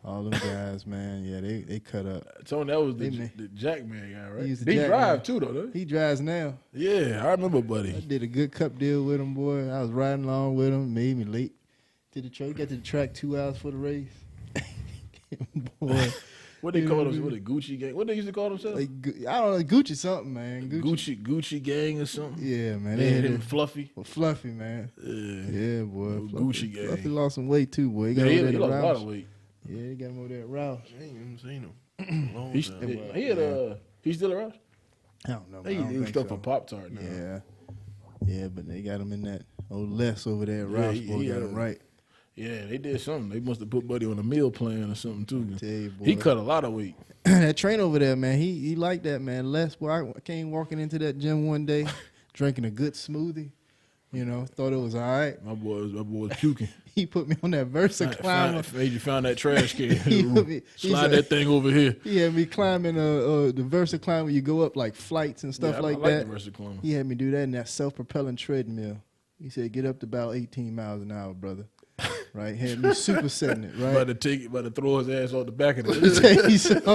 all them guys, man. Yeah, they cut up. Tony, that was They the Jackman guy, right? He was the He Jackman. drive too, though. Doesn't He drives now. he? Yeah, I remember, I buddy. did a good cup deal with him, boy. I was riding along with him. Made me late to the track. Got to the track 2 hours for the race. Boy, What they Yeah, call man. them? What the Gucci gang? What they used to call themselves? like I don't know, Gucci something, man. Gucci gang or something. Yeah, man. They They had had him it. Fluffy. Well, Fluffy, man. Yeah. Yeah, boy. Old Fluffy, Gucci gang. Fluffy lost some weight too, boy. He got Yeah, over he there lost at a lot Roush. of weight. Yeah, he got him over there at Roush. I ain't even seen him. Long He's time. he had he's still around. I don't know. He man. I don't was think stuff so. for Pop Tart now. Yeah, yeah, but they got him in that old Les over there at Yeah, Roush. Boy, he got had him a- right. Yeah, they did something. They must have put Buddy on a meal plan or something too. Tell you, boy. He cut a lot of weight. That train over there, man. He liked that, man. Les, boy, I came walking into that gym one day, drinking a good smoothie. You know, thought it was all right. My boy was puking. He put me on that Versa climber. You found that trash can. He put me- he Slide said- that thing over here. He had me climbing the Versa climber. You go up like flights and stuff Yeah, like I that. the rest of the climb. He had me do that in that self-propelling treadmill. He said, get up to about 18 miles an hour, brother. Right? Had me supersetting it, right? About to throw his ass off the back of Let me it. tell you something.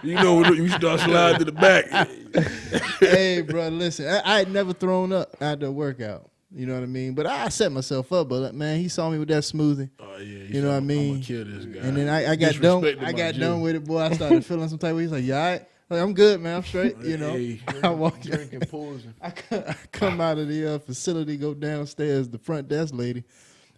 You know, you start sliding to the back. Hey, bro, listen. I had never thrown up after a workout. You know what I mean? But I set myself up. But, man, he saw me with that smoothie. Oh yeah, You know what I mean? I'm gonna kill this guy. And then I got done. Disrespected I my got gym. done with it, boy. I started feeling some type of way. He's like, "You all right?" Like, I'm good, man. I'm straight. You know. Hey. I walk. Drinking poison. I come out of the facility, go downstairs. The front desk lady.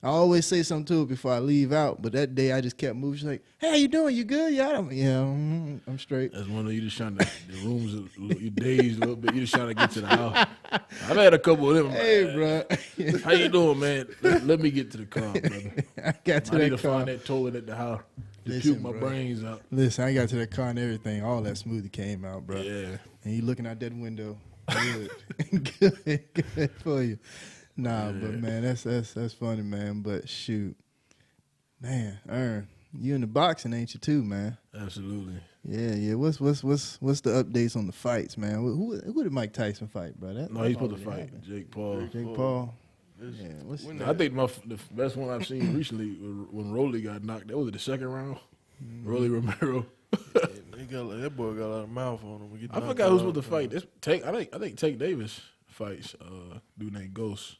I always say something to her before I leave out, but that day I just kept moving. She's like, "Hey, how you doing? You good? Yeah, I'm straight." That's one of you just trying to the rooms you dazed a little bit. You just trying to get to the house. I've had a couple of them. Hey, bro. How you doing, man? Let me get to the car, brother. I got to I need that to car. find that toilet at the house. To Listen, puke my bro. brains out. Listen, I got to that car and everything. All that smoothie came out, bro. Yeah. And you looking out that window. Good. good for you. Nah, but man, that's funny, man. But shoot, man, Ern, you in the boxing, ain't you too, man? Absolutely. Yeah. What's the updates on the fights, man? Who did Mike Tyson fight, bro? No, he's supposed to fight Jake Paul. Jake Paul. It's- Yeah. What's when I think the best one I've seen recently was when Rolly got knocked. That was the second round. Rolly Romero. that boy got a lot of mouth on him. We get I knocked forgot who's out. supposed to fight. This I think Tank Davis fights dude named Ghost.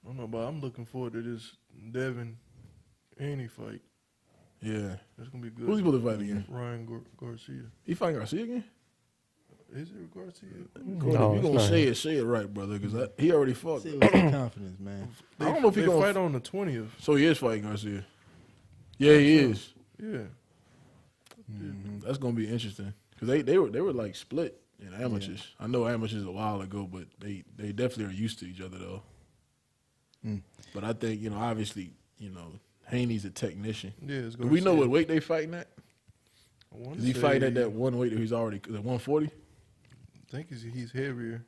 I don't know, but I'm looking forward to this Devin Haney fight. Yeah. That's gonna be good. Who's he supposed to fight again? Ryan Garcia. He fighting Garcia again? Is it Garcia? Cody, No, if you it's gonna not. say it right, brother, because he already fought. Say it with some confidence, man. I don't know if he they gonna fight on the 20th. So he is fighting Garcia. Yeah, he is. Yeah. That's gonna be interesting because they were like split in amateurs. I know amateurs a while ago, but they definitely are used to each other though. But I think obviously Haney's a technician. Yeah, it's Do we know what weight they fighting at? I wanna Is he say- fighting at that one weight that he's already at 140? I think he's heavier.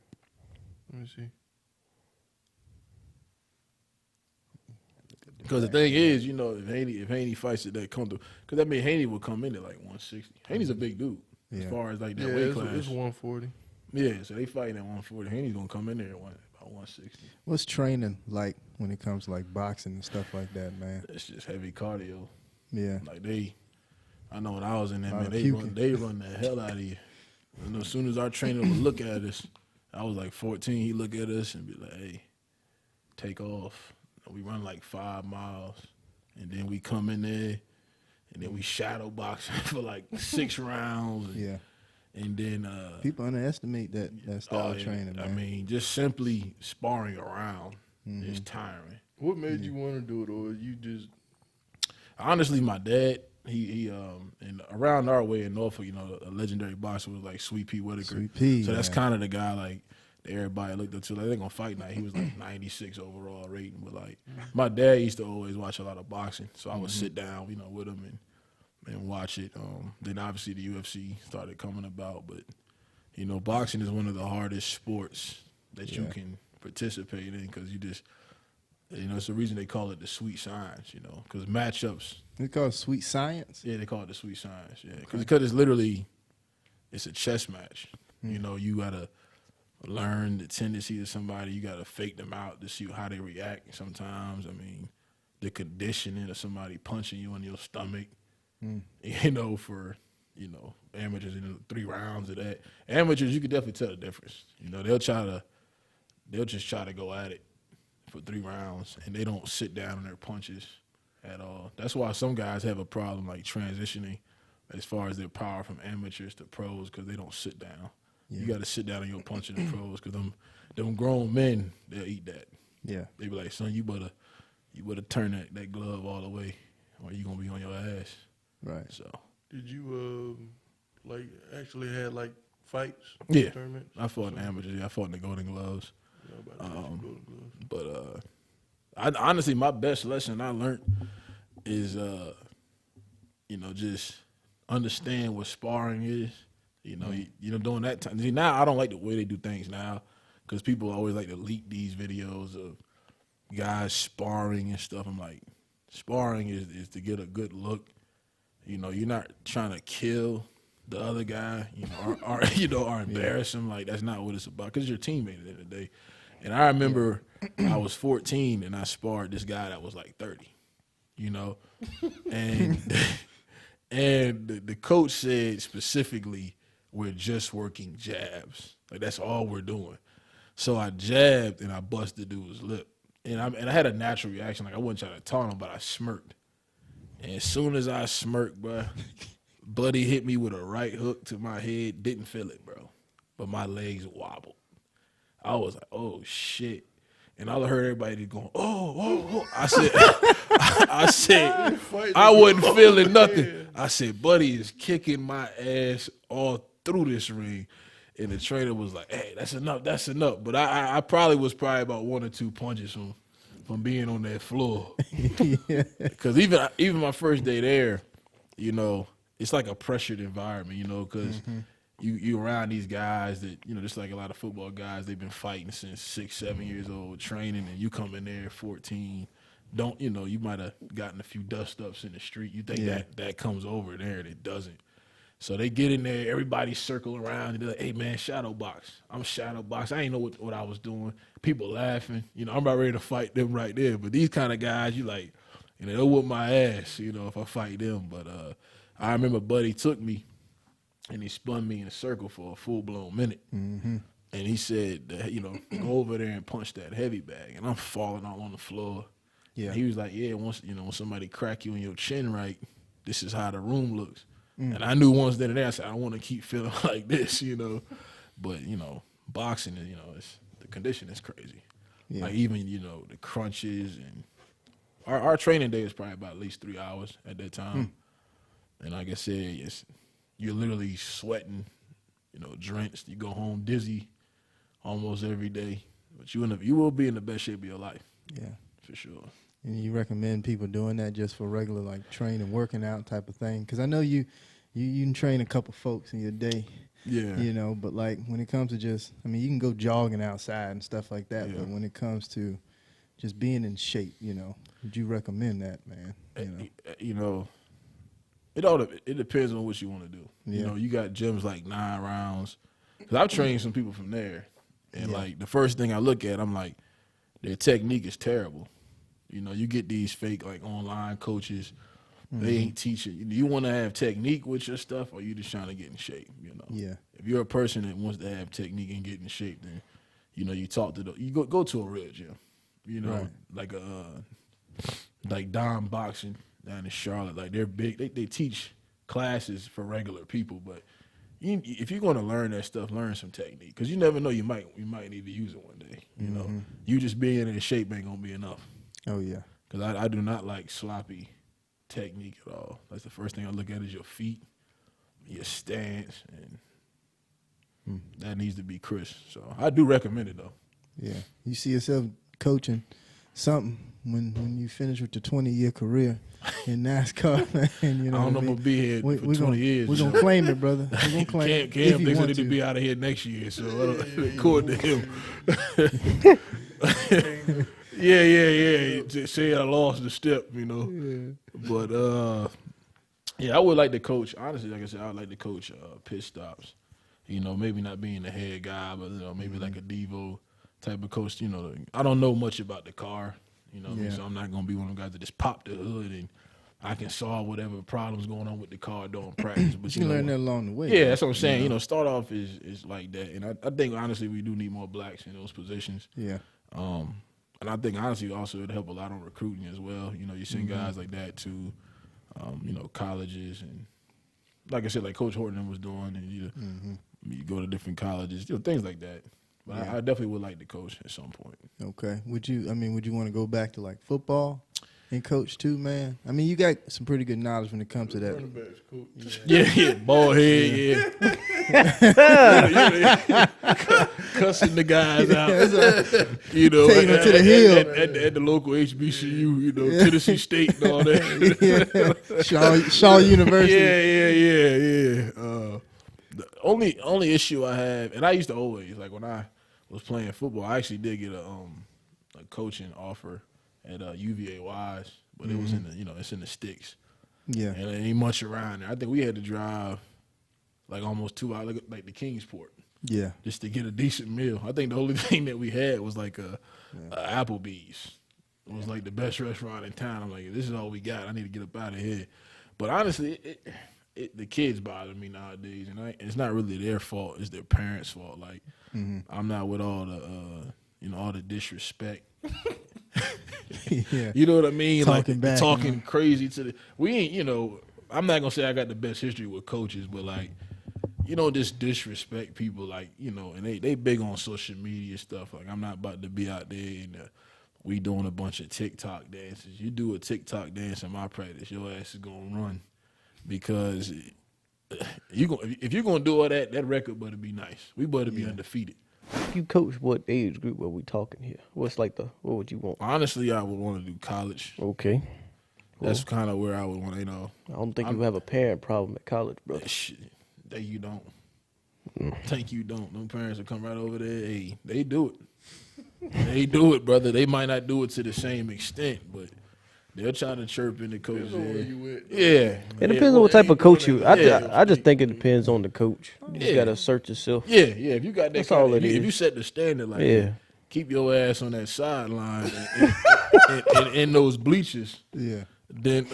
Let me see. Because the thing is, if Haney fights at that comfortable, because that means Haney will come in at like 160. Haney's a big dude as Yeah. far as like that Yeah, weight it's class. 140. Yeah, so they fighting at 140. Haney's gonna come in there at about 160. What's training like when it comes to like boxing and stuff like that, man? It's just heavy cardio. Yeah. Like I know when I was in there, Lot man, of they puking. run the hell out of you. And as soon as our trainer would look at us, I was like 14, he look at us and be like, hey, take off. And we run like 5 miles. And then we come in there and then we shadow boxing for like 6 rounds. And, Yeah. And then People underestimate that style of training, man. I mean, just simply sparring around is tiring. What made you want to do it, or you just? Honestly, my dad, he and around our way in Norfolk, a legendary boxer was like Sweet Pea Whitaker. Sweet Pea, so that's man. kind of the guy like that everybody looked up to. Like they're gonna fight night. He was like 96 overall rating, but like my dad used to always watch a lot of boxing, so I would sit down, with him and watch it. Then obviously the UFC started coming about, but boxing is one of the hardest sports that you can participate in because you just. It's the reason they call it the sweet science, because matchups. They call it sweet science. Yeah, they call it the sweet science, yeah. Because it's literally, it's a chess match. You got to learn the tendency of somebody. You got to fake them out to see how they react sometimes. I mean, the conditioning of somebody punching you in your stomach, for, amateurs in 3 rounds of that. Amateurs, you can definitely tell the difference. They'll just try to go at it for 3 rounds, and they don't sit down on their punches at all. That's why some guys have a problem like transitioning as far as their power from amateurs to pros because they don't sit down. Yeah. You got to sit down on your punch in the pros because them grown men, they'll eat that. Yeah. They be like, son, you better turn that glove all the way or you going to be on your ass. Right. So. Did you, actually had, fights? Yeah. Tournaments? I fought in amateurs. Yeah, I fought in the Golden Gloves. Honestly, my best lesson I learned is, just understand what sparring is. During that time. See, now I don't like the way they do things now because people always like to leak these videos of guys sparring and stuff. I'm like, sparring is to get a good look. You're not trying to kill the other guy, or embarrass him. Like, that's not what it's about because you're your teammate at the end of the day. And I remember I was 14 and I sparred this guy that was like 30, and the coach said specifically, we're just working jabs. Like, that's all we're doing. So I jabbed and I busted dude's lip. And I had a natural reaction. Like, I wasn't trying to taunt him, but I smirked. And as soon as I smirked, bro, Buddy hit me with a right hook to my head. Didn't feel it, bro. But my legs wobbled. I was like, oh, shit. And I heard everybody going, oh. I said, I wasn't feeling nothing. I said, Buddy is kicking my ass all through this ring. And the trainer was like, hey, that's enough. But I probably was about 1 or 2 punches from being on that floor. Because even my first day there, it's like a pressured environment, because you around these guys that, just like a lot of football guys, they've been fighting since 6, 7 years old, training, and you come in there at 14, you might have gotten a few dust-ups in the street. You think that comes over there, and it doesn't. So they get in there, everybody circle around, and they're like, hey, man, shadow box. I'm shadow box. I ain't know what I was doing. People laughing. I'm about ready to fight them right there. But these kind of guys, they'll whoop my ass, if I fight them. But I remember Buddy took me, and he spun me in a circle for a full-blown minute. Mm-hmm. And he said, go over there and punch that heavy bag. And I'm falling all on the floor. Yeah. And he was like, yeah, once when somebody crack you in your chin right, this is how the room looks. Mm. And I knew once then and there, I said, I don't want to keep feeling like this, But, boxing, the condition is crazy. Yeah. Like even, the crunches and our training day is probably about at least 3 hours at that time. And like I said, you're literally sweating, drenched. You go home dizzy almost every day. But you will be in the best shape of your life. Yeah. For sure. And you recommend people doing that just for regular, like, training, working out type of thing? Because I know you can train a couple folks in your day. Yeah. But, like, when it comes to you can go jogging outside and stuff like that. Yeah. But when it comes to just being in shape, would you recommend that, man? It depends on what you want to do. Yeah. You got gyms like 9 rounds. Because I've trained some people from there. And like the first thing I look at, I'm like, their technique is terrible. You know, you get these fake like online coaches. They ain't teaching. You want to have technique with your stuff, or you just trying to get in shape. You know. Yeah. If you're a person that wants to have technique and get in shape, then you know you talk to you go to a real gym. You know, like like Dom Boxing down in Charlotte. Like they're big. They teach classes for regular people, but if you're going to learn that stuff, learn some technique, because you never know, you might need to use it one day. You know, you just being in shape ain't gonna be enough. Oh yeah. Because I do not like sloppy technique at all. That's the first thing I look at is your feet, your stance, and that needs to be crisp. So I do recommend it though. Yeah. You see yourself coaching something when you finish with your 20-year career in NASCAR, man. You know, I don't know if I'm gonna be here for 20 years. We're gonna claim it, brother. We're gonna claim it. Cam thinks I need to be out of here next year, so according to him. Yeah. Just say I lost the step, you know. Yeah. But I would like to coach. Honestly, like I said, I would like to coach pit stops. You know, maybe not being the head guy, but you know, maybe like a Devo type of coach. You know, I don't know much about the car. You know, so I'm not gonna be one of them guys that just pop the hood and I can solve whatever problems going on with the car during practice. But you learn that along the way. Yeah, that's what I'm saying. You know, start off is like that, and I think honestly we do need more blacks in those positions. Yeah. And I think honestly also it'd help a lot on recruiting as well. You know, you send guys like that to, you know, colleges, and like I said, like Coach Horton was doing, and you go to different colleges, you know, things like that. But I definitely would like to coach at some point. Okay. Would you want to go back to like football and coach too, man? I mean, you got some pretty good knowledge when it comes to that. Yeah, bald head, cussing the guys out, you know, taking them to the hill at the local HBCU, you know, Tennessee State and all that. Shaw University. Yeah. The only issue I have, and I used to always, like when I was playing football, I actually did get a coaching offer at UVA Wise, but it was in the, you know, it's in the sticks. Yeah. And it ain't much around there. I think we had to drive like almost 2 hours, like to Kingsport. Yeah. Just to get a decent meal. I think the only thing that we had was like a Applebee's. It was like the best restaurant in town. I'm like, this is all we got. I need to get up out of here. But honestly, the kids bother me nowadays, and it's not really their fault. It's their parents' fault. Like, I'm not with all the, you know, all the disrespect. You know what I mean? Talking like back, talking crazy to the. We ain't, you know. I'm not gonna say I got the best history with coaches, but like, you know, just disrespect people, like, you know, and they big on social media stuff. Like, I'm not about to be out there and we doing a bunch of TikTok dances. You do a TikTok dance in my practice, your ass is gonna run. Because if you're gonna do all that record better be nice. We better be undefeated. You coach what age group are we talking here? What would you want? Honestly, I would want to do college. Okay. That's kind of where I would want to, you know. I don't think you have a parent problem at college, bro. Shit, think you don't. Think you don't. Them parents will come right over there. Hey, they do it. They do it, brother. They might not do it to the same extent, but they'll try to chirp in the coach. Yeah. It depends on what type of coach you. I just think it depends on the coach. You just gotta search yourself. Yeah. If you got that, That's all it is. If you set the standard like that, keep your ass on that sideline and in those bleachers. Yeah. Then,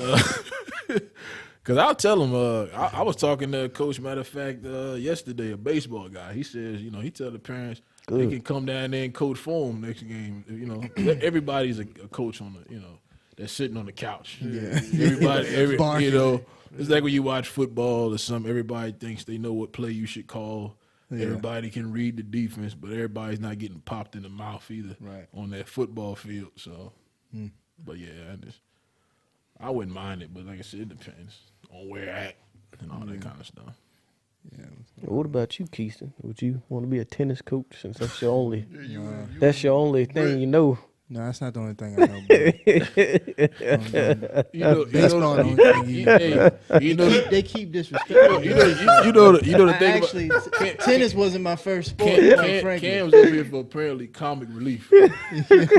because I'll tell them. I was talking to a coach. Matter of fact, yesterday, a baseball guy. He says, you know, he tell the parents they can come down there and coach for them next game. You know, everybody's a coach on the, you know, that's sitting on the couch. Yeah. Everybody, you know, it's like when you watch football or something. Everybody thinks they know what play you should call. Yeah. Everybody can read the defense, but everybody's not getting popped in the mouth either on that football field. So, but yeah, I wouldn't mind it, but like I said, it depends on where at and all that kind of stuff. Yeah. What about you, Keiston? Would you want to be a tennis coach since that's your only thing you know? No, that's not the only thing I know. They keep disrespecting. You know the thing. Actually, tennis wasn't my first sport. Cam's up here for apparently comic relief. You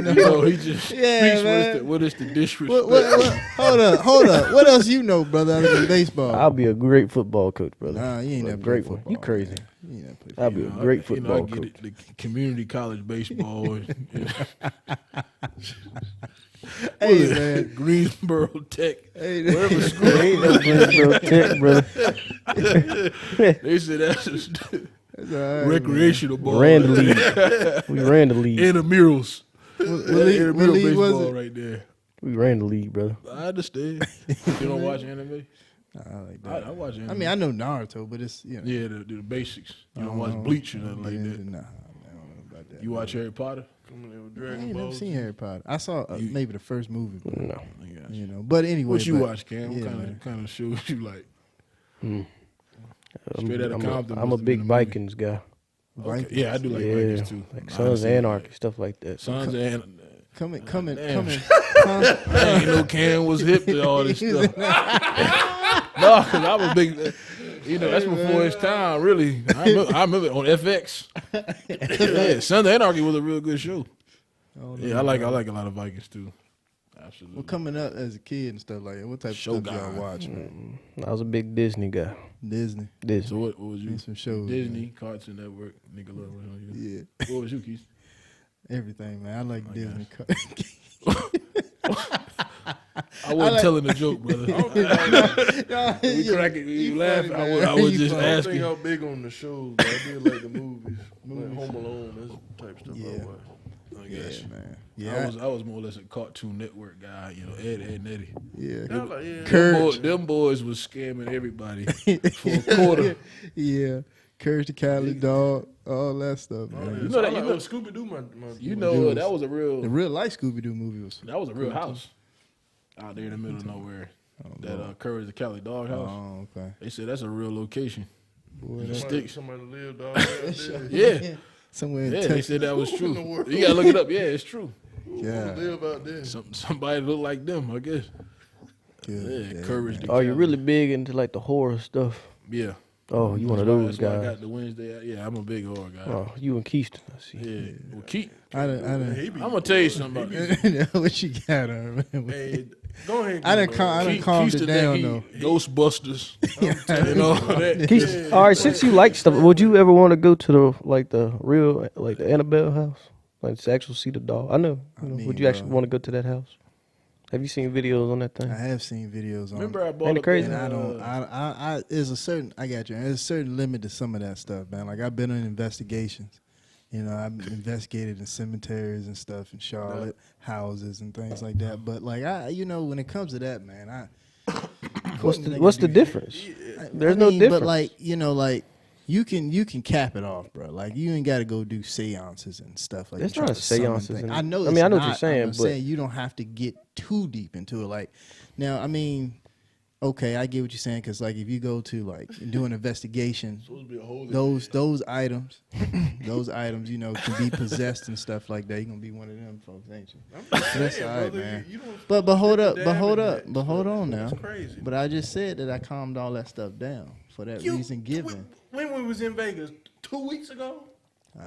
know, he just speaks what is the disrespect. Hold up. What else you know, brother, other than baseball? I'll be a great football coach, brother. Nah, you ain't that great football. one. You crazy? Man. You know, play I'd be a great football I get coach. it, the community college baseball. Hey, man. Greensboro Tech. Hey, Whatever school. Ain't no Greensboro Tech, brother. They said that's That's all right, recreational ball. Ran the league. We ran the league. Intramurals. What league was baseball it? right there. We ran the league, brother. I understand. You don't watch anime? I like that. I watch anime. I mean, I know Naruto, but it's, you know. Yeah, the basics. You don't watch Bleach or nothing like Yeah, that. Nah, I don't know about that. You watch Harry Potter? Coming in with I Dragon ain't Ball never seen Z. Harry Potter. I saw maybe the first movie. But, No. you know, but anyway. What you but- watch, Cam? yeah, What man. kind of shows you like? I'm, Straight outta Compton I'm a must have big been a movie. Vikings guy. Okay. Yeah, I do like Yeah, Vikings too. like I Sons of understand Anarchy, that. stuff like that. Sons of Anarchy. Coming. Damn. I ain't know Cam was hip to all this stuff. No, because I was big. You know, that's before his time, really. I remember on FX. Yeah, Sons of Anarchy was a real good show. Yeah, I like a lot of Vikings too. Absolutely. Well, coming up as a kid and stuff like that, what type of stuff y'all Shogun. watch, man? I was a big Disney guy. Disney. Disney. So what was you? Need some shows, Disney, Cartoon Network, Nickelodeon. Yeah, What was you, Keith? everything, man. I like Disney. I wasn't telling a joke, brother. We cracking, you laughing. I was just I don't asking. think I'm big on the shows, but I did like the movies. Like Home Alone, that's the type of stuff Yeah. I watch. I Yeah, guess. man. I Yeah, was more or less a Cartoon Network guy. You know, Ed and Eddie. yeah. I was like, yeah. Courage. Them boys was scamming everybody for a quarter. Yeah, Courage the Cowardly Dog, all that stuff, man. You know that- you know- Scooby Doo, my You know that was a The real real life Scooby Doo movie was. house out there in the middle of nowhere. That Courage the Cali Dog House. Oh, okay. They said that's a real location. Boy, The that, sticks. Somebody lived all there. Yeah, somewhere in yeah. They Texas. said that was true. the world? You gotta look it up. Yeah, it's true. Yeah. Live out there. Somebody look like them, I guess. Good. Yeah, Courage the Are you Cali. really big into like the horror stuff? Yeah. Oh, you one of That's why- those that's why I guys. got the Wednesday. Yeah, I'm a big horror guy. Oh, you and Keiston, I see. Yeah. Well, Keith, I done. He be- I'm gonna tell you something about What you got on, man? Hey, go ahead. I done Keith, I done Keith- calmed Keith it that down he- though. Ghostbusters. You know that. Keiston, all right, since you like stuff, would you ever want to go to the real the Annabelle house, like to actually see the doll? I know. You know, mean, would you actually want to go to that house? Have you seen videos on that thing? I have seen videos on. Remember I bought Ain't it up crazy? And that, I don't. I there's a certain. I got you. There's a certain limit to some of that stuff, man. Like I've been in investigations. You know, I've investigated in cemeteries and stuff in Charlotte, houses and things like that. But like when it comes to that, man, What's the difference? There's no difference. But like you can cap it off, bro. Like you ain't got to go do seances and stuff like. There's try not to summon seances things. in it. I know. I It's mean, I know what not. you're saying, I'm but- saying you don't have to get too deep into it. Like now, I mean. Okay, I get what you're saying because, like, if you go to like do an investigation, supposed to be a holy those items, you know, can be possessed and stuff like that. You're gonna be one of them folks, ain't you? That's all right, man. But hold up, but hold on now. That's crazy. But I just said that I calmed all that stuff down for that reason given. When we was in Vegas 2 weeks ago,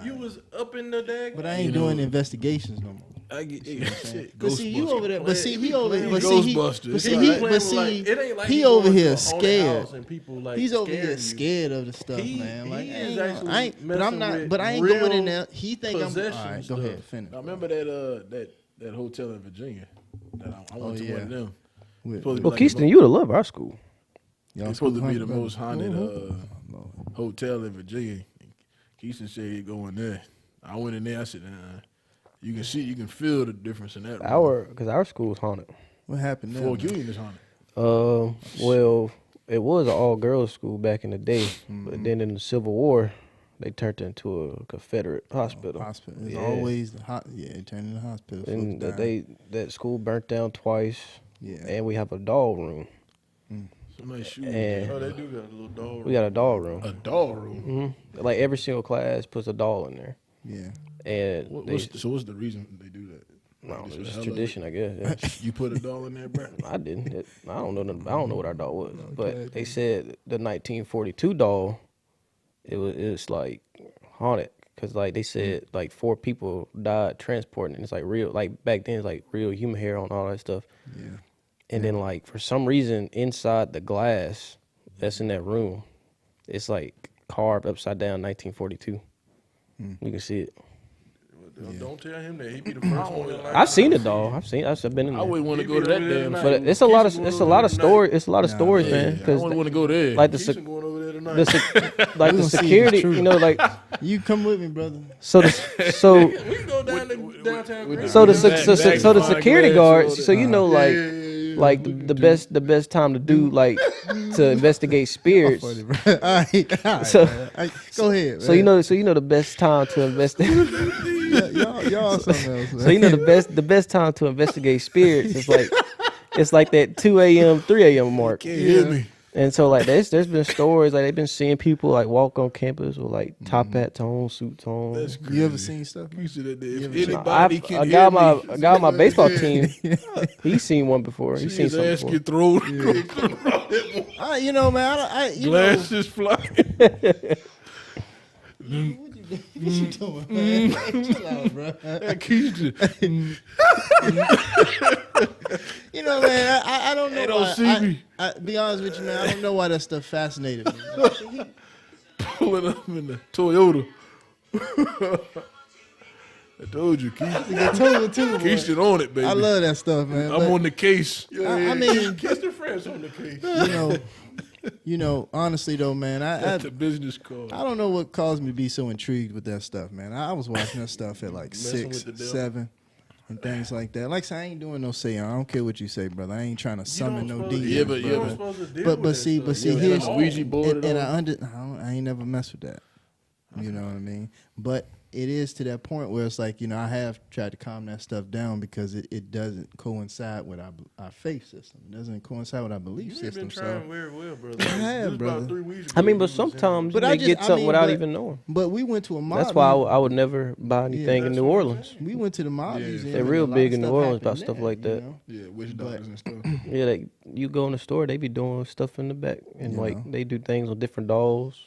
you was up in the dag. But I ain't doing investigations no more. I get shit. But see, you over there. But see, he over. playing But see, he. Ghostbusters. But see, He he. playing But with, see, like, it ain't like he he over going to here a haunted scared. house and people, like, He's over scaring here you. scared of the stuff, He- man. Like, he I is ain't, actually I ain't, but I'm messing not. with But I ain't going in real there. He think I'm. All possession right, go stuff. ahead, finish. I remember that hotel in Virginia that I went to yeah. one of them. With- Supposed to be Well, like Keiston, you would have loved our school. y'all It's supposed to be school the most haunted Lord. hotel in Virginia. Keiston said he'd go in there. I went in there. I said, you can feel the difference in that room. Because our school was haunted. What happened there? Fort man? Union is haunted. Well, it was an all girls school back in the day, but then in the Civil War, they turned it into a Confederate hospital. Hospital. It's Yeah. always the hot. Yeah, it turned into hospital. And folks dying. that school burnt down twice. Yeah. And we have a doll room. Somebody shoot And Oh, they do got a little dog. we got a doll room. a doll room. Like every single class puts a doll in there. Yeah. And What's the reason they do that? no, Just it's the hell of tradition, I guess. Yeah. You put a doll in there, bro? I didn't. I don't know. I don't know what our doll was, but they said the 1942 doll, it's like haunted because like they said like 4 people died transporting. And it's like real, like back then it's like real human hair on all that stuff. Yeah. And then like for some reason inside the glass that's in that room, it's like carved upside down 1942. You can see it. Don't tell him that he be the first one. I've seen it, dog. I've been in I there. wouldn't want to go to that damn. But it's a lot of stories. It's a lot of stories, man. I Because wouldn't want to go there. like Keisha going over there tonight. the security, you know, like You come with me, brother. so we can go down to downtown. Grand. so the security glass, guards. all So you know, like the best time to do like to investigate spirits. Funny, bro. All right, So- man. Go ahead. So you know the best time to investigate. y'all something else, man. So you know the best time to investigate spirits is like it's like that 2 a.m. 3 a.m. mark. Can't hear me. And so like there's been stories like they've been seeing people like walk on campus with like top hats on, suits on. That's crazy. You ever seen stuff? Keisha, that day. If Yeah, anybody can a hear guy me, on my baseball team, he's seen one before. He's seen his something ass before. get thrown. You know, man. Glasses flying. What you doing, man? Chill out, bro. Keisha, You know, man. I don't know. They don't why. see me. I be honest with you, man. I don't know why that stuff fascinated me. pulling up in the Toyota. I told you, Keisha. I told you too, boy. Keisha on it, baby. I love that stuff, man. I'm but on the case. I mean, Kiss the friends on the case. you know, honestly though, man, That's the business card. I don't know what caused me to be so intrigued with that stuff, man. I was watching that stuff at like Messing 6, with the devil. 7, and things like that. Like I said, I ain't doing no seance. I don't care what you say, brother. I ain't trying to summon no demons. Yeah, but- But see, Yeah, here's and a Ouija board and and I ain't never messed with that. You know what I mean? But it is to that point where it's like, you know, I have tried to calm that stuff down because it doesn't coincide with our faith system. It doesn't coincide with our belief You've system. been trying So, very well, brother. I have, This brother. About 3 weeks I mean, ago, but you was in- sometimes But you I may just- get I something mean, without but- even knowing. but we went to a mob. That's why I would never buy anything in that's New what I'm Orleans. We went to the mob Yeah. museum. They're and real a lot big of in New stuff Orleans about happened stuff there, like you that. know? Yeah, witch doctors and stuff. Yeah, you go in the store, they be doing stuff in the back, and You like know. they do things with different dolls,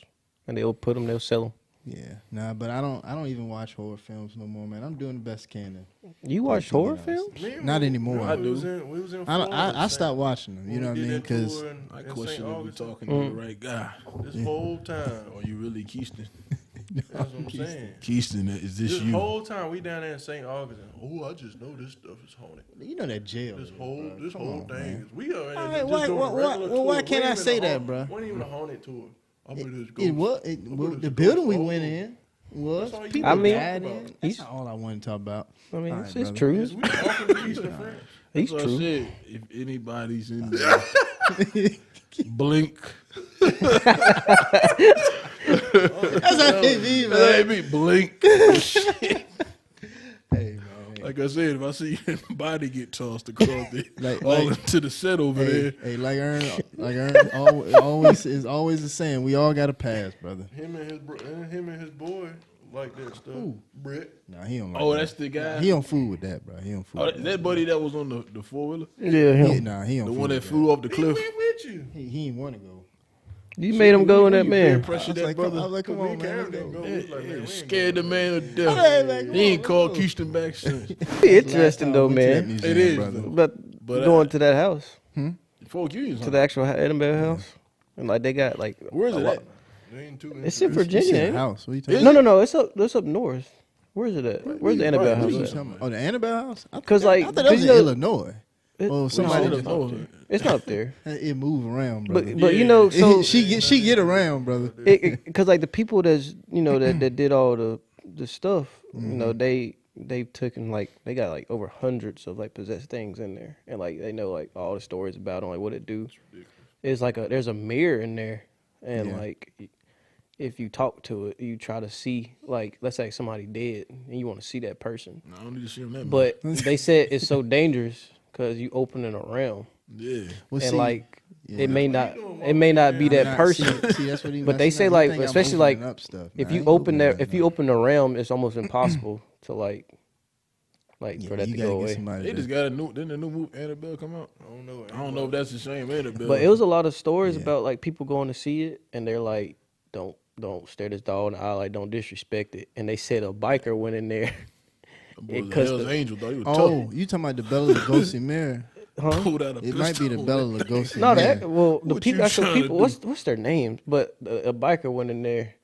and they'll put them, they'll sell them. Yeah, nah, but I don't even watch horror films no more, man. I'm doing the best I can. You watch to, horror you know, films? Me and Not we- anymore. we I was do. We was in I Florida, stopped watching them. You know what I mean? Because I question if you talking Mm. to the right guy. This whole time. Or you really Keiston? That's what I'm saying. Keiston, is this This you? whole time we down there in St. Augustine. Oh, I just know this stuff is haunted. you know that jail. This is, whole bro. this Come whole on, thing man. is we are All right, just why- doing why- a regular well, why tour. can't We I ain't say even a that, haunt- bro? Wasn't even a haunted tour. I bet it's It ghost. was I bet it's the a building we ghost went photo. in was That's all you people I mean- died in. about. That's not all I want to talk about. I mean, All it's, right, it's brother. true. Is we talking to Keisha friends? It's That's what I true. said. If anybody's in there, blink. That's how they be, man. Hey, me blink. Hey, man. Like I said, if I see your body get tossed across the Like- into the set over there, Hey, like Ern always is always the saying. We all got a past, brother. Him and his boy like that stuff. Who? Brett. Nah, he don't. Like oh, that. that's the guy. He don't fool with that, bro. He don't fool. Oh, with that buddy that was on the 4-wheeler, Yeah, him. Nah, he don't. the fool one that with flew off the He cliff. went with you. He ain't want to go. You made him go in that You man. pressure I was that like, brother. I was like, come on, man. Let's didn't go. go. We was like, man, we ain't Scared the going. man to Hey, death. man, come He ain't on, called let's Keiston back since. Be interesting though, man. It is, brother. though. But But, going to that house, Folk Union. to the actual Edinburgh house, and like they got like Where is a it lot- at? They ain't too It's in interested. Virginia. It's in Ain't the it? house. What are you talking No, it's up north. Where is it at? Where's the Annabelle Right, house what at? about? Oh, the Annabelle house? I 'Cause, thought- like, I thought that was 'cause in you know- Illinois. Oh, somebody No, just no. It's not up there. it move around, brother. But you know, so she get around, brother. because like the people that's that did all the stuff, they took and like they got like over hundreds of like possessed things in there, and like they know like all the stories about them, like what it do. It's like there's a mirror in there, and Yeah. like if you talk to it, you try to see like let's say somebody dead, and you want to see that person, No, I don't need to see him that much. but they said it's so dangerous because you opening a realm, Yeah. Well, and see, like yeah. it may not be that Nah, person. See, that's what he But they messing say up. He like, think I'm especially like, opening up stuff. if Nah, I you ain't open opening that, nothing if you up. open the realm, it's almost impossible to like Yeah, for that you to gotta go get away. somebody They to- just got a new. Didn't the new movie Annabelle come out? I don't know. I don't know if that's the same Annabelle. But it was a lot of stories Yeah. about like people going to see it, and they're like, don't stare this dog in the eye, like don't disrespect it. And they said a biker went in there. That boy it was a cuts Hell's the- Angel. Though he was Oh, tough. you talking about the Bella Lugosi mirror? pulled out a It pistol. might be the Bela Lugosi. No, man. that well, the What people. you That's the trying to people. do? What's their names? But a biker went in there,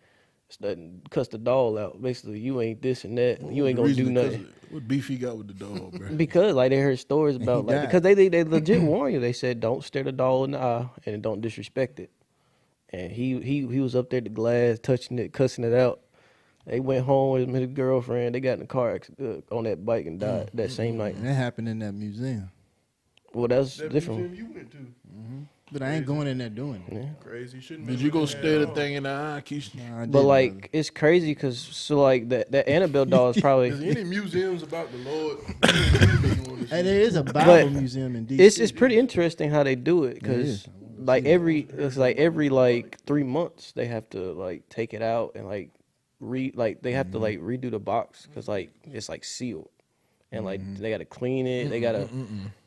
cussed the dog out. Basically, you ain't this and that. You ain't gonna do nothing. What beef he got with the dog, bro? Because like they heard stories about like died. because they legit warn you. They said don't stare the dog in the eye and don't disrespect it. And he was up there at the glass, touching it, cussing it out. They went home with his girlfriend. They got in the car on that bike and died that same night. And that happened in that museum. Well, that's That different. museum you went to. But I ain't going in there doing it. Yeah. Crazy. Shouldn't Did be you go looking at stare it the all. thing in the eye, Keisha? Nah, I But didn't, like brother. it's crazy because so like that Annabelle doll is Is probably there any museums about the Lord? Hey, there is a Bible But museum in D.C. it's pretty interesting how they do it It because is. like every 3 months they have to like take it out and like they have to like redo the box because like it's like sealed and like they got to clean it. They got to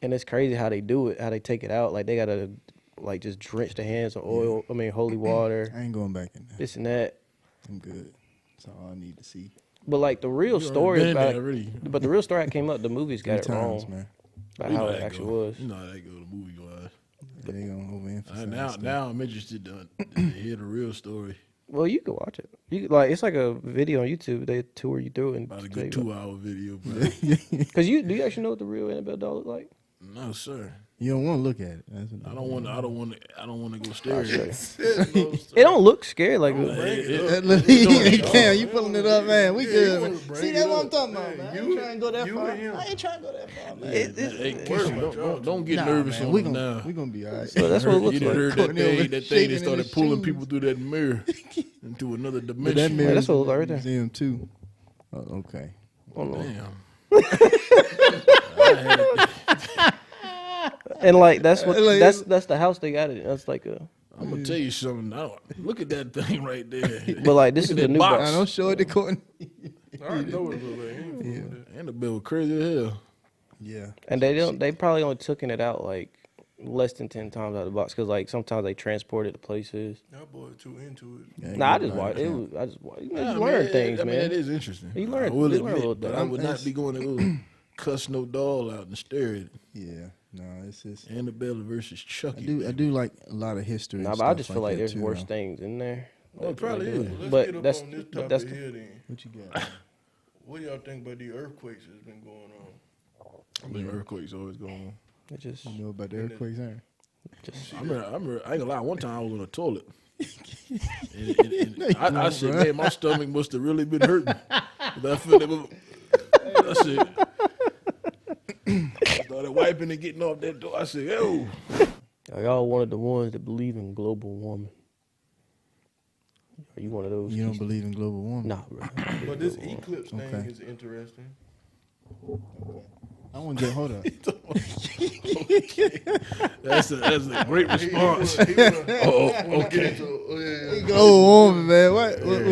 and it's crazy how they do it, how they take it out. Like they got to like just drench the hands in oil. I mean holy water, I ain't going back in there. this and that. I'm good. That's all I need to see. But like the real You already story been in about there already. but the real story that came up, the movies got 3 it times, wrong man. about You how know it that actually go. was. You know how that go, the movie wise. They gonna overemphasize stuff. Now I'm interested to hear the real story. Well, you can watch it. You like it's like a video on YouTube. They tour you through it and About a tell good you 2-hour video, bro. Because do you actually know what the real Annabelle doll look like? No, sir. You don't want to look at it. That's what I don't want to go stare at it. It don't look scary like Cam, you pulling it up, man. We good, man. See, that's what I'm talking about, man. I ain't trying to go that far. I ain't trying to go that far, man. Hey, Keisha, don't get nervous man. on We me gonna now. we gonna be all right. So that's what it looks You like. heard Courtney over that shaking thing in that started his pulling shoes. people through that mirror into another But that dimension. mirror that's what it look like in right the there. museum too. Oh, okay. Oh, no. Damn. And like that's what Like, that's the house they got it. That's like a I'm gonna tell you something. Look at that thing right there. but like this is Look the at new that box. I don't show it to Courtney. I already know what it look like. Yeah. Annabelle was crazy as hell. Yeah. And they probably only taking it out like less than 10 times out of the box because like sometimes they transport it to places. That boy too into it. Yeah, Nah, I you're just right, watch. It Cam. was, I just watch. You, Nah, learn man, things, I mean, man. it is interesting. You learn- I will you learn a admit, little but thing. I would not It's- be going to go cuss no doll out and stare at it. Yeah. No, it's just. Annabelle versus Chucky. I do like a lot of history. Nah, and but I stuff just feel like that there's too, worse though. things in there. Oh, it probably is. Let's But get up that's- on this but topic that's the- here then. What you got? What do y'all think about the earthquakes that's been going on? I mean, earthquakes always going on. It just, You know about the earthquakes, huh? just I remember, I ain't gonna lie, one time I was on the toilet. And I said, bruh. man, my stomach must have really been hurting. 'Cause I feel it. I said, I started wiping and getting off that door. I said, yo. y'all one of the ones that believe in global warming. Are you one of those? You don't believe in global warming? Nah, bro. But this eclipse thing Okay. is interesting. I want to get hold up. That's a great response. Okay. Global warming, man. What's Believe in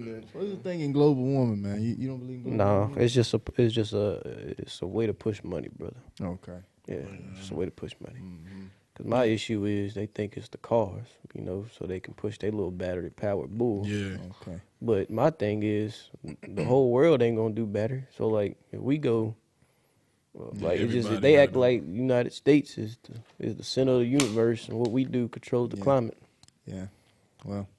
that. what's the thing in global warming, man? You don't believe in global No, warming? it's a way to push money, brother. Okay. Yeah, it's a way to push money. Cause my issue is they think it's the cars, you know, so they can push their little battery powered bull. Yeah. Okay. But my thing is, the whole world ain't gonna do better. So like, if we go, well, Yeah, like it's just everybody they gotta act do it. like United States is the center of the universe, and what we do controls the Yeah. climate. Yeah. Well,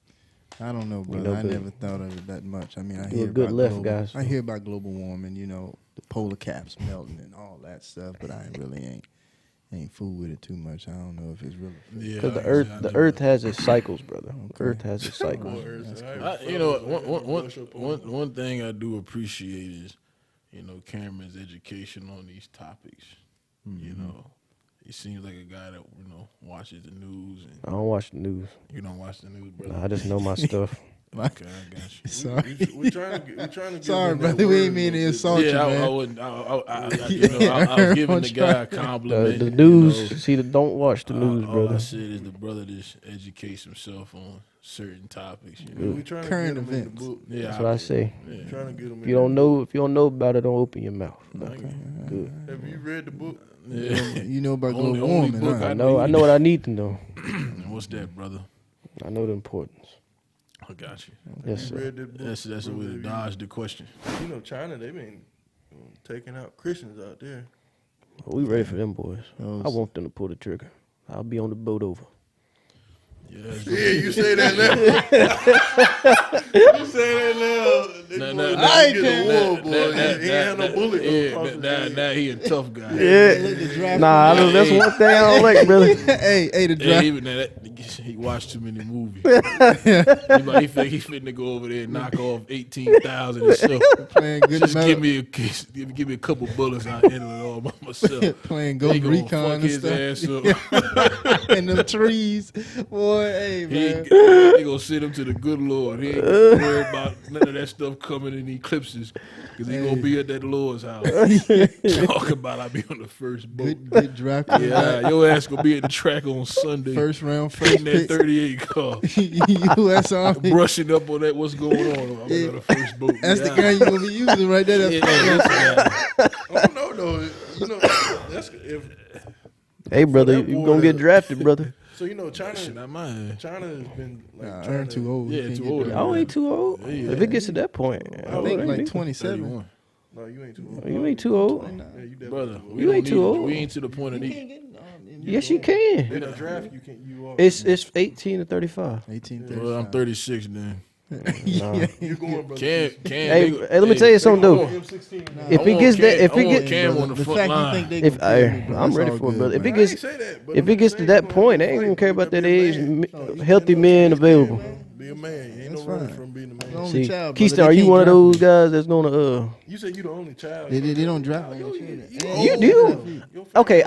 I don't know, brother. know I good. never thought of it that much. I mean, I You hear a good about left global, guy, so. I hear about global warming, you know, the polar caps melting and all that stuff, but I really ain't fool with it too much. I don't know if it's really. Yeah. Because like I the said, I the never- Earth has its cycles, brother. Okay. Earth has its cycles. You know, one thing I do appreciate is, you know, Cameron's education on these topics. You know, he seems like a guy that, you know, watches the news. And I don't watch the news. you don't watch the news, brother. Nah, I just know my stuff. Okay, I got you. Sorry. We're trying to get Sorry, them that brother. We word ain't mean to in. insult you, Yeah, I man. wouldn't. I was giving the guy a compliment. The you news. know. See, don't watch the news, All I brother. said is the brother just educates himself on certain topics. You know? We're trying Current to get them in events. the book. Yeah, That's what I say. Yeah. Trying to get them If you don't know about it, don't open your mouth. Good. Have you read the book? Yeah. You know about Only- global only warming, book huh? I know what I need to know. What's that, brother? I know the importance. I got you. Yes, You sir. read that book? That's a way to dodge the question. You know, China, they've been taking out Christians out there. We ready for them boys. Oh, I want them to pull the trigger. I'll be on the boat over. Yeah, you say that now. You say that now. I Get the war, boy. He ain't had no bullet. Now he a tough guy. Yeah. Nah, that's one thing I don't like, brother. hey, the draft. He watched too many movies. He think he finna go over there and knock off 18,000 and stuff. Playing good Just metal. give me a couple bullets. I'll handle it all by myself. Playing He Ghost gonna Recon fuck and his stuff. ass up. In them trees. Boy, hey, man. They gonna send him to the good Lord. He ain't gonna worry about none of that stuff coming in eclipses, because he gonna be at that Lord's house. Talk about I be on the first boat. Good draft. Yeah, your ass gonna be at the track on Sunday. First round, in first that pick. 38 car. U.S. Army. Brushing up on that, what's going on? I'm on the first boat. That's the guy you're going to be using right there. I don't know, though. You know, that's if. Hey, brother, that you boy gonna get to- drafted, brother. So you know, China Shit, not mine. has been like Nah, trying I'm too old. Yeah, You can't too get old. drafted. I ain't too old. Yeah. If it gets to that point, I think like 27. 31. No, you ain't too old. You ain't too old. Yeah, you definitely Brother, too old. You ain't too old. We ain't to the point of need. Yes, you can. In a draft, you can. You are. It's 18 to 35. 18, Well, I'm 36 then. Nah. You going, brother? Hey, let me tell you something though. M16. If he gets that, if he get, Cam on the front fact line. you think they if gonna kill me, I, bro, I'm that's ready all for it, good, brother. If man. it I gets, ain't say that, but if it gets to that point, they ain't gonna care about that age. Healthy men available. Be a man. You ain't That's no running fine. from being a man. Only See, child, brother. Keystone, They are you can't one of draft those me. guys that's gonna You said you the only child. They don't draft me. You do? Okay,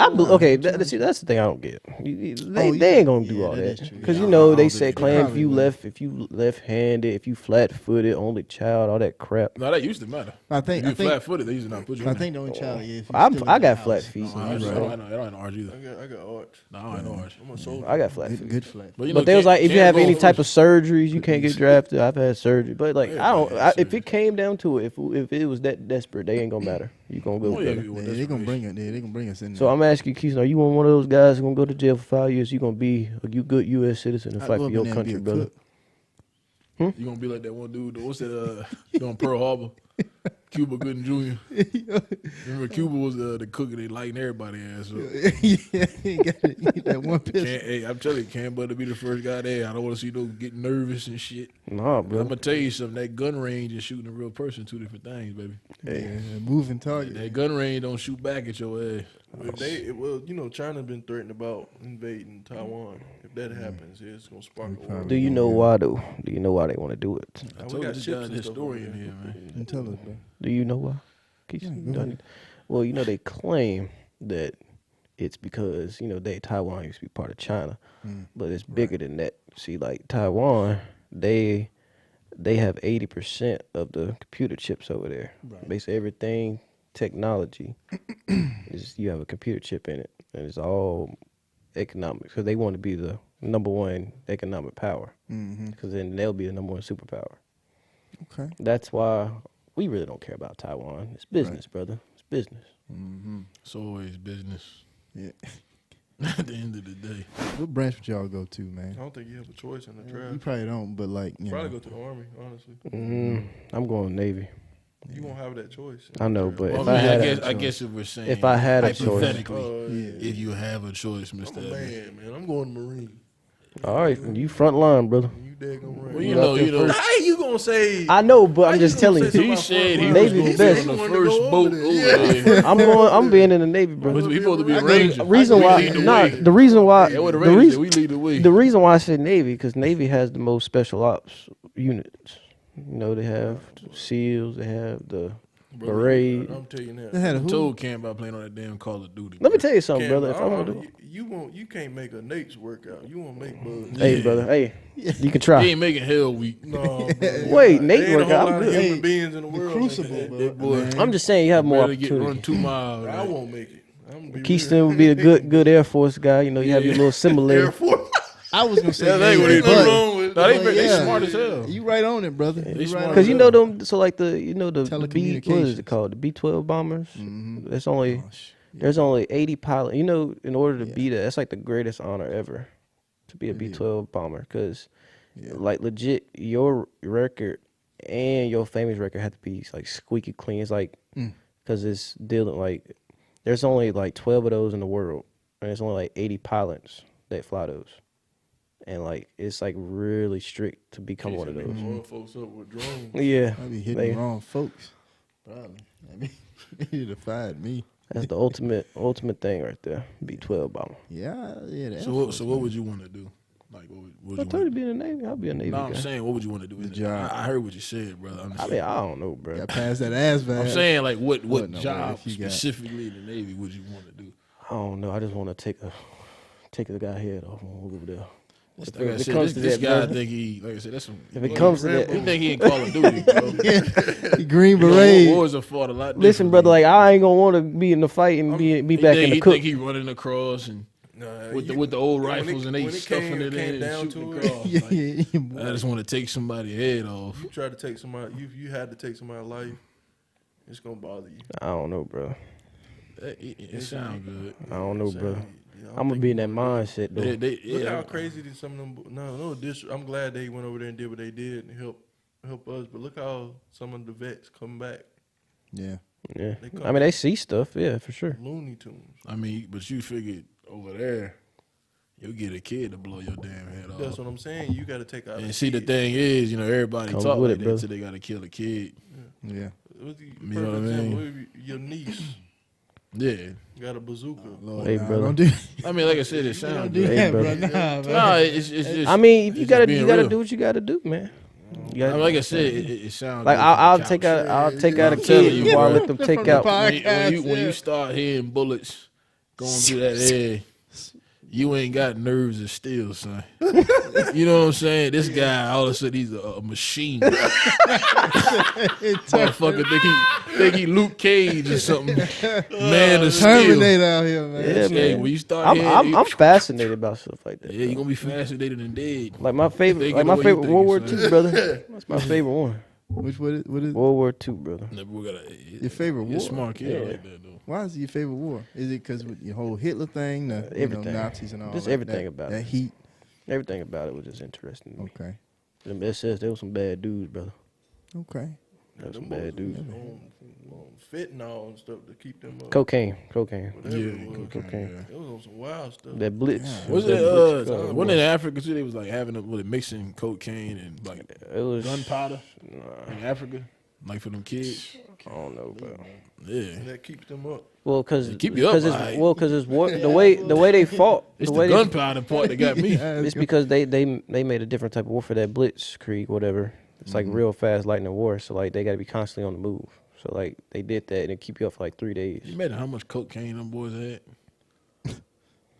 see, that's the thing I don't get. They ain't gonna do all that is that true. because Yeah, you know I they don't say think they claim probably will. if you left-handed, if you flat-footed, only child, all that crap. No, that used to matter. I think If you flat footed, they used to not put you I in think the only child. Yeah, if you I still in got the flat house. feet. there. I don't have orange either. I got arch. No, I ain't orange. I'm a soldier. I got flat feet. Good flat. you know, But they was like, if you Cam have go any first. type of surgeries, you can't get drafted. I've had surgery, but like Everybody has if it came down to it, if it was that desperate, they ain't gonna matter. You gonna go. Oh, yeah, with if it. you want Yeah, they gonna desperation. bring it. Yeah, they gonna bring us in. So I'm asking you, Keystone, are you one of those guys who gonna go to jail for 5 years? You gonna be a good U.S. citizen and fight for your country, brother? You gonna be like that one dude? What's that? On Pearl Harbor, Cuba Gooding Jr. Remember, Cuba was the cook and they lighting everybody ass up. Yeah, he got that one pistol. Hey, I'm telling you, Cam Butler be the first guy there. I don't want to see no getting nervous and shit. Nah, I'm bro. gonna tell you something. That gun range and shooting a real person, two different things, baby. Yeah, moving target. That gun range don't shoot back at your ass. China been threatened about invading Taiwan. If that happens, it's gonna spark a war. Do you know why though? Do you know why they want to do it? I We told you got this ships guy's a and stuff historian over here, man. And tell us, bro. Do you know why? Keystone, go ahead. well, you know they claim that it's because Taiwan used to be part of China, but it's bigger than that. See, like Taiwan, they have 80% of the computer chips over there. Right. Basically, everything technology is you have a computer chip in it, and it's all economic because they want to be the number one economic power. Because then they'll be the number one superpower. Okay. That's why we really don't care about Taiwan. It's business, brother. It's business. It's always business. Yeah. At the end of the day, What branch would y'all go to, I man? don't think you have a choice in the You draft. probably don't, but like, you Probably know. go to the army. Honestly, I'm going Navy. you won't have that choice. I know, but well, if I, I mean, had I guess if we're saying, if I had a choice. hypothetically, Yeah. if you have a choice, I'm Mr. a Evans. man. I'm going to Marine. all right, you front line, brother. You dead gonna run. Well, you know. How you gonna say? I know, but I'm How just you gonna telling say you. He said he Navy was best. going to be on He the wanted to first go boat over over there. there. I'm being in the Navy, bro. He supposed to be a I go to- ranger. Reason We why, lead the nah, way. the reason why, Yeah, with the the Rangers, reason, we lead the way. the reason why I said Navy because Navy has the most special ops units. You know, they have SEALs, they have the Berets. I'm telling you now. They had a I who? told Cam about playing on that damn Call of Duty. Let me bro. tell you something, Cam, brother. If I want to, you can't make a Nate's workout. You want to make bugs. hey, brother, hey, you can He try. ain't making hell weak. No, Wait, Nate There ain't a workout, whole I'm lot of good. human Hey, beings in the world. Crucible, that- bro. That boy. Man. I'm just saying you have more Better get run opportunity. 2 miles. I right? won't make it. I'm gonna be Keystone would be a good Air Force guy. You know, you have your little Air simulator. Force. I was gonna say Yeah, they Navy, what he but- do. wrong with No, but they yeah. smart as hell. You right on it, brother. They You right smart on Because it. you know them, so like the the B, what is Telecommunications. it called? The B-12 bombers. Mhm. That's only Gosh. there's only 80 pilots. You know, in order to Yeah. be that's like the greatest honor ever, to be a B-12 bomber. Because Yeah. like legit, your record and your famous record have to be like squeaky clean. It's like because it's dealing like There's only like 12 of those in the world, and there's only like 80 pilots that fly those. And like it's like really strict to become one of those. Blowing folks up with drones. Yeah, I be hitting the wrong folks. Probably. I mean, they need to find me. that's the ultimate thing right there. B-12 bomber. Yeah. That So what would you want to do? Like, what would I you told you want to be in the Navy. I'll be a Navy No, guy. I'm saying, what would you want to do? The job. I heard what you said, brother. I mean, I don't know, bro. got past that ass valve. I'm saying, like, what What no, job if you got- specifically in the Navy would you want to do? I don't know. I just want to take the guy head off and over there. Like If I it said, comes to this that, guy brother. think he, like I said, that's some. If it comes to that, You think he in Call of Duty, bro? Green You know, Beret. wars are fought a lot. listen, brother. differently. Like I ain't gonna want to be in the fight and be back in the He cook. think he running across and Nah, with the old when rifles and they when stuffing it came in down and shooting to across. it, Like, Yeah. I just want to take somebody's head off. you try to take somebody. You had to take somebody's life. It's gonna bother you. I don't know, bro. It sounds good. I don't know, So, bro. I don't I'm gonna think be you in that wanna do mindset though. Look Yeah, how crazy did some of them. No, I'm glad they went over there and did what they did and help us. But look how some of the vets come back. Yeah. Yeah, They come I mean they see stuff. Yeah, for sure. Looney Tunes. I mean, but you figured over there, you'll get a kid to blow your damn head off. That's what I'm saying. You got to take out. And see, the thing is, everybody Comes talk with like it, that brother. till they got to kill a kid. Yeah. You know what I mean? Your niece Yeah. got a bazooka. Lord, Hey, nah, brother. Don't do, I mean, like I said, it don't sounds do good. Hey, that, bro. brother. Nah, man. No, it's just. I mean, if you it's gotta just you being gotta real. do what you gotta do, man. You I gotta- mean, like I said, it sounds like good I'll from the take couch. out a I'm telling kid you, before I bro. let them take From the out. podcast. When you start hearing bullets going through that head, you ain't got nerves of steel, son. You know what I'm saying? This guy, all of a sudden, he's a machine. Motherfucker think he Luke Cage or something. Man of steel. Terminator out here, man. Yeah, Hey, man. when you start hearing, I'm fascinated about stuff like that. yeah, you're gonna be fascinated and dead. Like my favorite, Thinking the way you World War thinking, II, son. brother. That's my favorite one. What is World War II, brother. your favorite You're a war? smart kid Yeah. like that, though. Why is it your favorite war? Is it because with your whole Hitler thing, the Everything. Nazis and all Just that, everything that, about that it. heat? Everything about it was just interesting to me. Okay. Them SS, they were some bad dudes, brother. Okay. They were some Them bad boys dudes. on fentanyl and stuff to keep them up. Cocaine. Whatever Yeah, it was. cocaine. It was on some wild stuff. That blitz. Yeah. Was that it blitz, wasn't it in Africa too? They was like having mixing cocaine and like it was gunpowder in Africa, like for them kids. I don't know, bro. Yeah, And that keeps them up. Well, because keep you up, alright. it's war. The way they fought. it's the the way gunpowder part that got me. It's because they made a different type of war for that blitzkrieg, whatever. It's like real fast lightning war, so like they got to be constantly on the move. So like they did that and it keep you up for like 3 days. You imagine how much cocaine them boys had?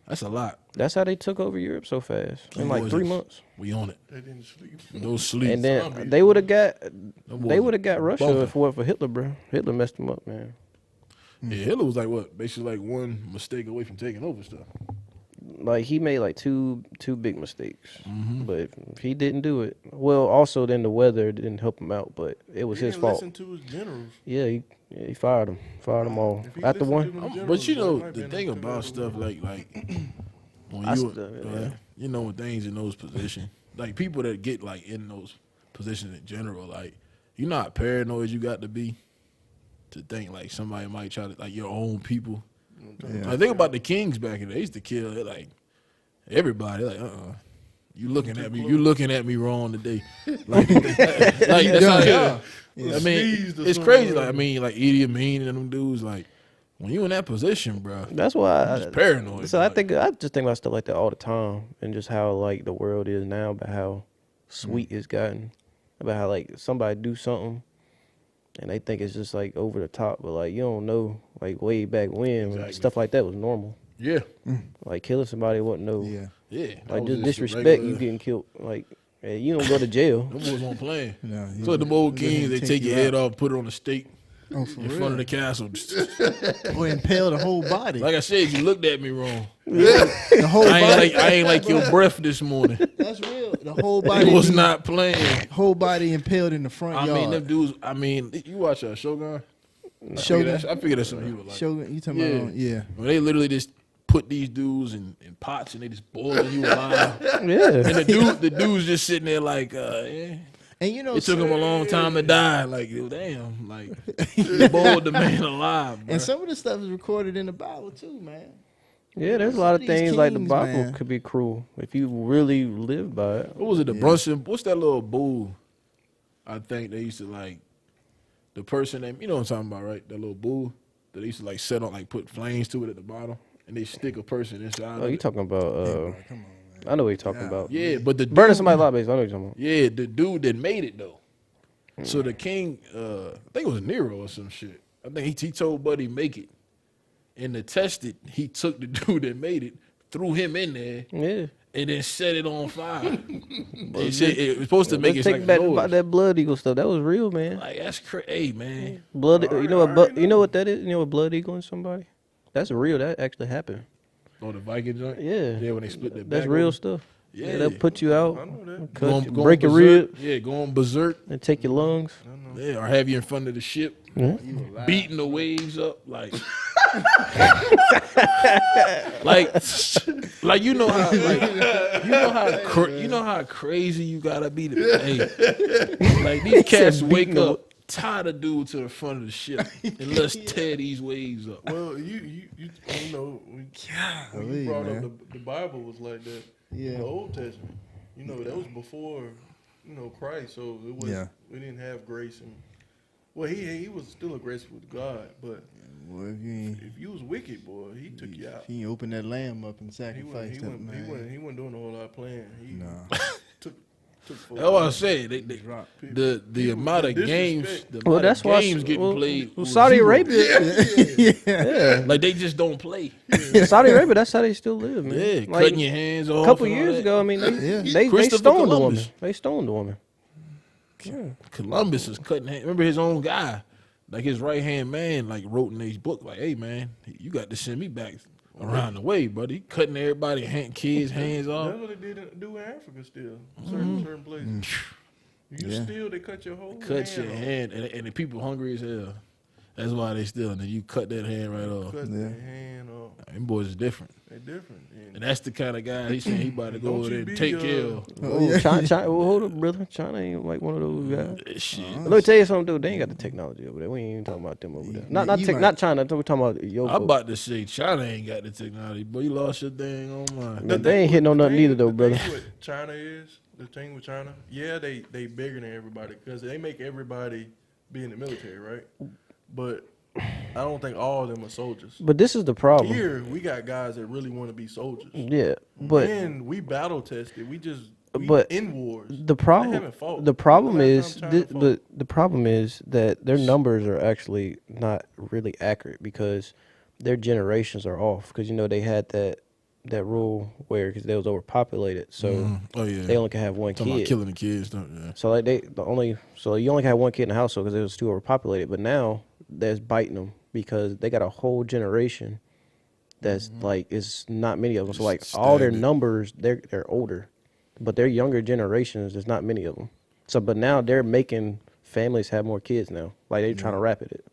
That's a lot. That's how they took over Europe so fast in Them like boys 3 is- months. We on it. They didn't sleep. No sleep. And then zombies. they would have got boys Russia bumping. if it weren't for Hitler, bro. Hitler messed them up, man. Yeah, Hitler was like what? Basically like one mistake away from taking over stuff. Like he made like two big mistakes, but he didn't do it. Well, also then the weather didn't help him out, but it was He his didn't fault. listen to his generals. Yeah, he fired them all If he after listened one. to them generals, But you they know might the been thing took about over stuff the like when I you still- go ahead. You know when things in those positions, like people that get like in those positions in general, like you're not paranoid you got to be to think like somebody might try to like your own people. Yeah. Like think about the kings back in the day. They used to kill like everybody. Like you looking at me. You looking at me wrong today. Like that's how they are. I mean, Sneezed or it's something. crazy. Like I mean, like Idi Amin and them dudes. Like when you in that position, bro, That's why just paranoid. So I like, just think about stuff like that all the time, and just how like the world is now, about how sweet it's gotten, about how like somebody do something, and they think it's just like over the top, but like you don't know, like way back when Exactly. stuff like that was normal. yeah, Like killing somebody wasn't no, Yeah. yeah. That like was just a disrespect regular- you getting killed. Like hey, you don't go to jail. Them boys won't play. No, So the old kings, they take your head off off, put it on a stake oh, for in real. front of the castle. Or impale the whole body. Like I said, you looked at me wrong. The whole I body. ain't like your breath this morning. That's real. The whole body It was be- not playing. whole body impaled in the front I yard. mean, them dudes. I mean, you watch Shogun. Shogun. I figured that's something you would like. Shogun, you talking Yeah. about? Yeah. When they literally just put these dudes in pots and they just boiling you alive. Yeah, And the dude's just sitting there like, yeah. And you know, It took him a long time to die. Like, damn, like he boiled the man alive, bro. and some of the stuff is recorded in the Bible too, man. Yeah, there's a Some lot of of these things like the kings, Bible man. could be cruel if you really live by it. What was it? The Brunson? What's that little bull? I think they used to like the person that you know what I'm talking about, right? That little bull that they used to like set on, like put flames to it at the bottom, and they stick a person inside. Oh, of you it. talking about? Come on, man. I know what you're talking about. Yeah, but the Burning dude- somebody's lot base. I know what you're talking about. Yeah, the dude that made it though. So the king, I think it was Nero or some shit. I think he told Buddy make it, and to test it, he took the dude that made it, threw him in there, Yeah. and then set it on fire. They said it was supposed to make Let's it take like back noise. about that blood eagle stuff. That was real, man. Like that's crazy, hey, man. Blood. You know what? already You know what that is? You know what blood eagle in somebody? That's real. That actually happened. Oh, the Viking joint. Yeah. Yeah, when they split that. That's back real open. stuff. Yeah. Yeah, they'll put you out, I know that. cut, Go break your berserk. ribs, Yeah, going berserk. and take your lungs. Yeah, or have you in front of the ship, Yeah. beating the waves up, like, like you know how, you know how crazy you gotta be to, hey, like these cats wake beating up, tie the dude to the front of the ship, and let's tear these waves up. Well, you know, when Golly, you brought man. up the Bible was like that. Yeah. The Old Testament, you know, that was before, you know, Christ. So it was we didn't have grace and well, he was still a grace with God, but Well, if you ain't, if you was wicked, boy, he took you out. if you ain't open that lamb up and He wasn't, sacrificed it, man. he wasn't doing a whole lot of playing. He Nah. took That's what I said. They, Drop. the People amount of disrespect. games, the Well, amount that's of why games getting played. Well, was Saudi zero. Arabia, yeah. Like they just don't play. Saudi Arabia. That's how they still live, man. Yeah, Like, cutting your hands off. a couple and all years that. ago, I mean, they Christopher stoned the Columbus. woman. They stoned the woman. Columbus is cutting hands. Remember his own guy, like his right hand man, like wrote in his book, like, "Hey man, you got to send me back around the way, buddy." Cutting everybody, kids' hands off. That's what they do in Africa still. Certain places. You Yeah. still they cut your whole Cut hand your off. hand, and the people hungry as hell. That's why they still, and then you cut that hand right off. Cut Yeah. their hand off. Them boys is different, They're different. and that's the kind of guy he saying he about to go Don't over you there and be, take care of. Oh, China, well, hold up, brother. China ain't like one of those guys. Shit. Let me tell you something, dude. They ain't got the technology over there. We ain't even talking about them over there. Not you not China. We're talking about your I'm folks. about to say China ain't got the technology, but you lost your dang on mind. Man, they ain't hitting on nothing either, though, brother. The thing with China, yeah, they bigger than everybody because they make everybody be in the military, right? But I don't think all of them are soldiers. But this is the problem. Here, we got guys that really want to be soldiers. Yeah, but And we battle tested. We But in wars. the They problem haven't fought. the problem The last is time China fought. the problem is that their numbers are actually not really accurate because their generations are off because you know they had that rule where because they was overpopulated so Oh yeah, they only can have one talking about kid. killing the kids. Yeah. So like you only have one kid in the household because it was too overpopulated. But now that's biting them because they got a whole generation that's like it's not many of them. So like all their Stagnant. numbers, they're older, but their younger generations, there's not many of them. So but now they're making families have more kids now. Like they're trying to rapid it.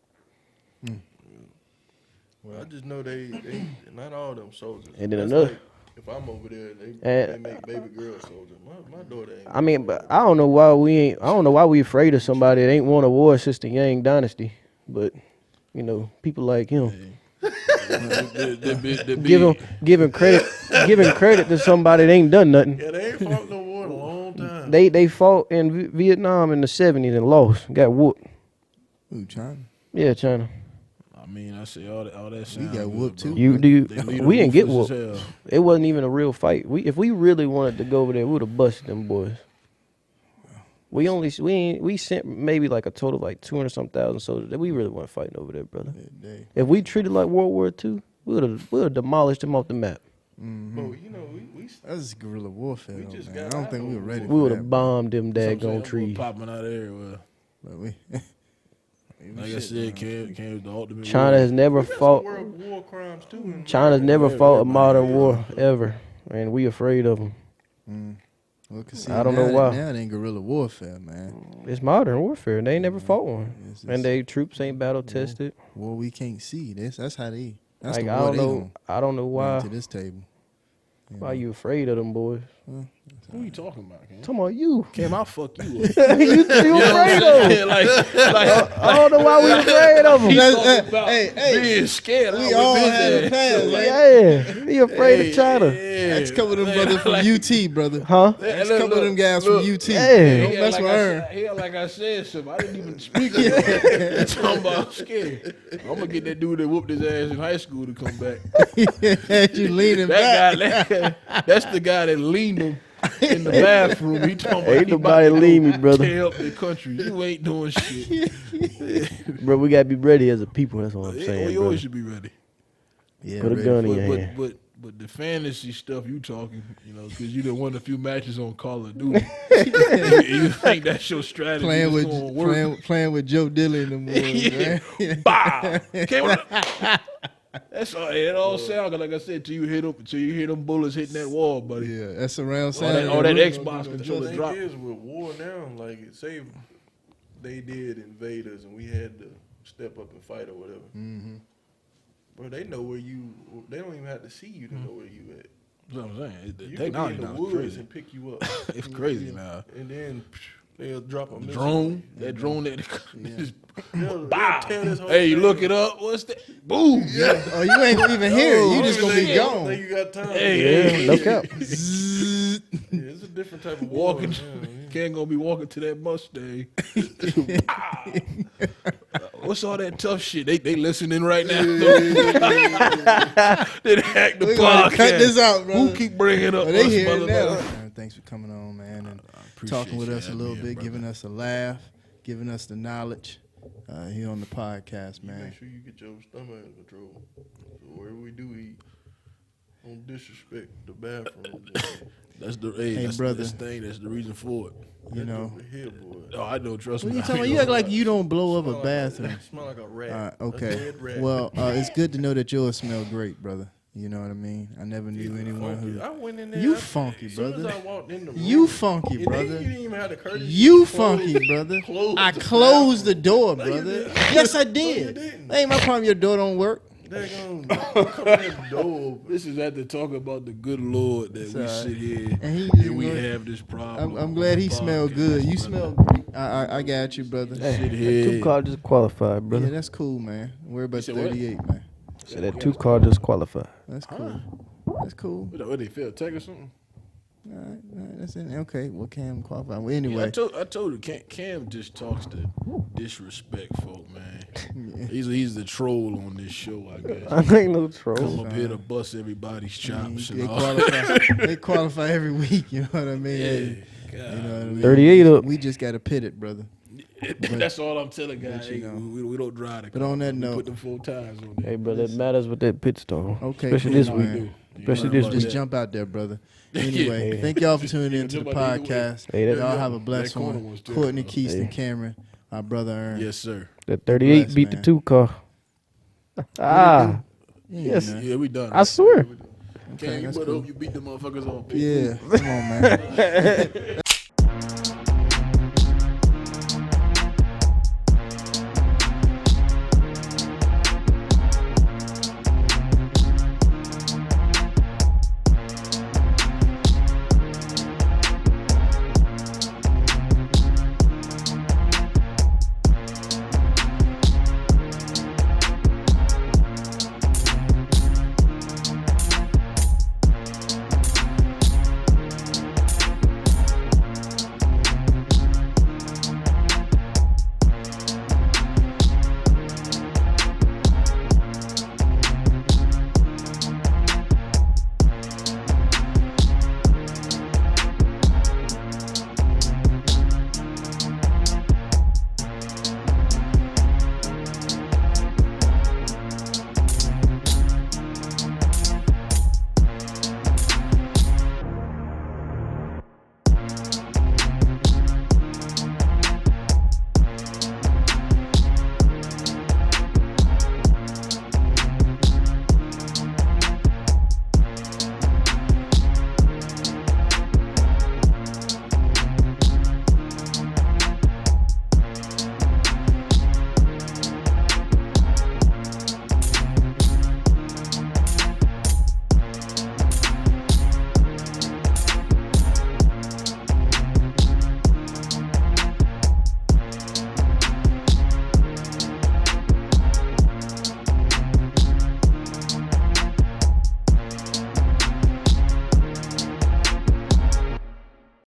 Well, I just know they not all of them soldiers. And then That's another- like, if I'm over there, they And- make baby girls soldiers. My daughter ain't. I mean, but I don't know why we afraid of somebody that ain't won a war since the Yang Dynasty. But you know, people like him. Giving credit to somebody that ain't done nothing. Yeah, they ain't fought no war in a long time. They fought in Vietnam in the 70s and lost, got whooped. Ooh, China. Yeah, China. I mean, I say all that. Sound got good, whooped, bro. too. We didn't get ruthless whooped. as hell. It wasn't even a real fight. If we really wanted to go over there, we would have busted them boys. We sent maybe like a total of like 200,000 soldiers. We really weren't fighting over there, brother. If we treated like World War II, we would have demolished them off the map. But you know, we That's guerrilla warfare. We though, just man. I got don't out think we of were ready We for would that. have bombed them That's what I'm saying, daggone I'm trees. popping out everywhere. But we, Like I said, came the ultimate. China war. has never got some fought. world war crimes too. in China's America. never fought a modern everybody, war ever, and we afraid of them. well, 'cause see, I don't know why. Now it ain't guerrilla warfare, man. It's modern warfare. They ain't never fought one, It's and they troops ain't battle tested. war we can't see. That's how they. That's Like the I war don't they know. gonna I don't know bring why. to this table. Why you afraid of them boys? Who you talking about, Cam? Talking about you. Cam, I'll fuck you up. You afraid of him. like, I don't know why we afraid of him. he's That's- talking about hey, being scared. we all had a past, right? Yeah, he afraid of China. That's a couple of them brothers from UT, brother. Huh? That's a couple of them guys from UT. Hey. Don't mess with Ern. Yeah, like I said something. I didn't even speak of that. He's talking about scared. I'm going to get that dude that whooped his ass in high school to come back. You leaning back. That guy, that's the guy that leaned him in the bathroom. He talking about Ain't he about nobody to go lean me, brother. tear up the country. You ain't doing shit. Bro, we gotta be ready as a people. That's what I'm Well, saying, you bro. always should be ready. Yeah, Put a ready. gun in your hand. But the fantasy stuff you talking, because you done won a few matches on Call of Duty. you think that's your strategy? Playing that's with gonna work? playing with Joe Dillon and them boys, Yeah. right? Bow. That's all. It all sounds like I said till you hear them bullets hitting that wall, buddy. Yeah, that's around All sound. that The Xbox controller thing drop. is with war now, like say they did invade us and we had to step up and fight or whatever. Mm-hmm. Bro, they know where you. They don't even have to see you to know where you at. That's what I'm saying. The You technology could be in now the is woods crazy. and pick you up. It's crazy now. And then they'll drop a missile. Drone, that drone that just They'll bow. tear this whole Hey, you thing look up. it up. What's that? Boom. Yeah. Oh, you ain't gonna even hear it. You just gonna be I don't think gone. you got time. Hey, No cap. Zzz. Yeah, it's a different type of war. Walking, Yeah. Ken gonna be walking to that Mustang. What's all that tough shit? They listening right now. They hack the We gonna podcast. cut this out, brother. Who keep bringing up Oh, they us, hear it mother now. mother? Man, thanks for coming on, man, and appreciate talking with you us a having little me, bit, brother. giving us a laugh, giving us the knowledge here on the podcast, man. Make sure you get your stomach under control. So wherever we do eat, don't disrespect the bathroom. That's the Hey, that's brother. This thing. That's the reason for it. You know. Over here, boy. Oh, I know. Trust What me. you talking about? You act like you don't blow up a Smell bathroom. Smell like a rat. A Okay. dead rat. Well, it's good to know that yours smell great, brother. You know what I mean? I never knew anyone Funky. who. I went in there. You funky, as soon brother. As I walked in the room, You funky, and then brother. You didn't even have the courtesy. You to close- funky, brother. close I the closed the bathroom. door, No, you brother. didn't. Yes, I No, you did. didn't. That ain't my problem. Your door don't work. They're gonna come in the door open. This is after talking about the good Lord that we all right. sit here And he and we just- have this problem. I'm glad he on the smelled podcast, good. You brother. smell great. I got you, brother. Hey, Sit that here. 2 car just qualified, Yeah, brother. that's cool, man. Worry about You said what? 38, man. So that 2 car just qualified. That's cool. That's cool. What they feel? Take or something? All right, that's it. Okay, well, Cam qualified. Well, Yeah, anyway, I told you, Cam just talks to disrespect folk, man. He's the troll on this show, I guess. I ain't no Come troll. up here to bust everybody's chops they and all. qualify. They qualify every week. You know what I mean? Yeah, You know what I mean? 38 up. We just got to pit it, brother. That's all I'm telling guys. you Hey, know. we don't drive the But car. on that We note- put them 4 tires on there. Hey, bro, that matters with that pit stop. Okay, Especially cool, this man. week. You Especially right this about week. Just that. jump out there, brother. Anyway, Yeah. thank y'all for tuning Yeah, into the jump out either way. podcast. Hey, that- Y'all have a blessed that corner one. was too, Courtney, bro. Keaston, Hey. Cameron, my brother Ern. Yes, sir. That 38 Bless, beat the man. 2 car. Ah, yes. Yeah, we done. I swear. Cam, you that's better cool. hope you beat the motherfuckers on. Yeah, come on, man.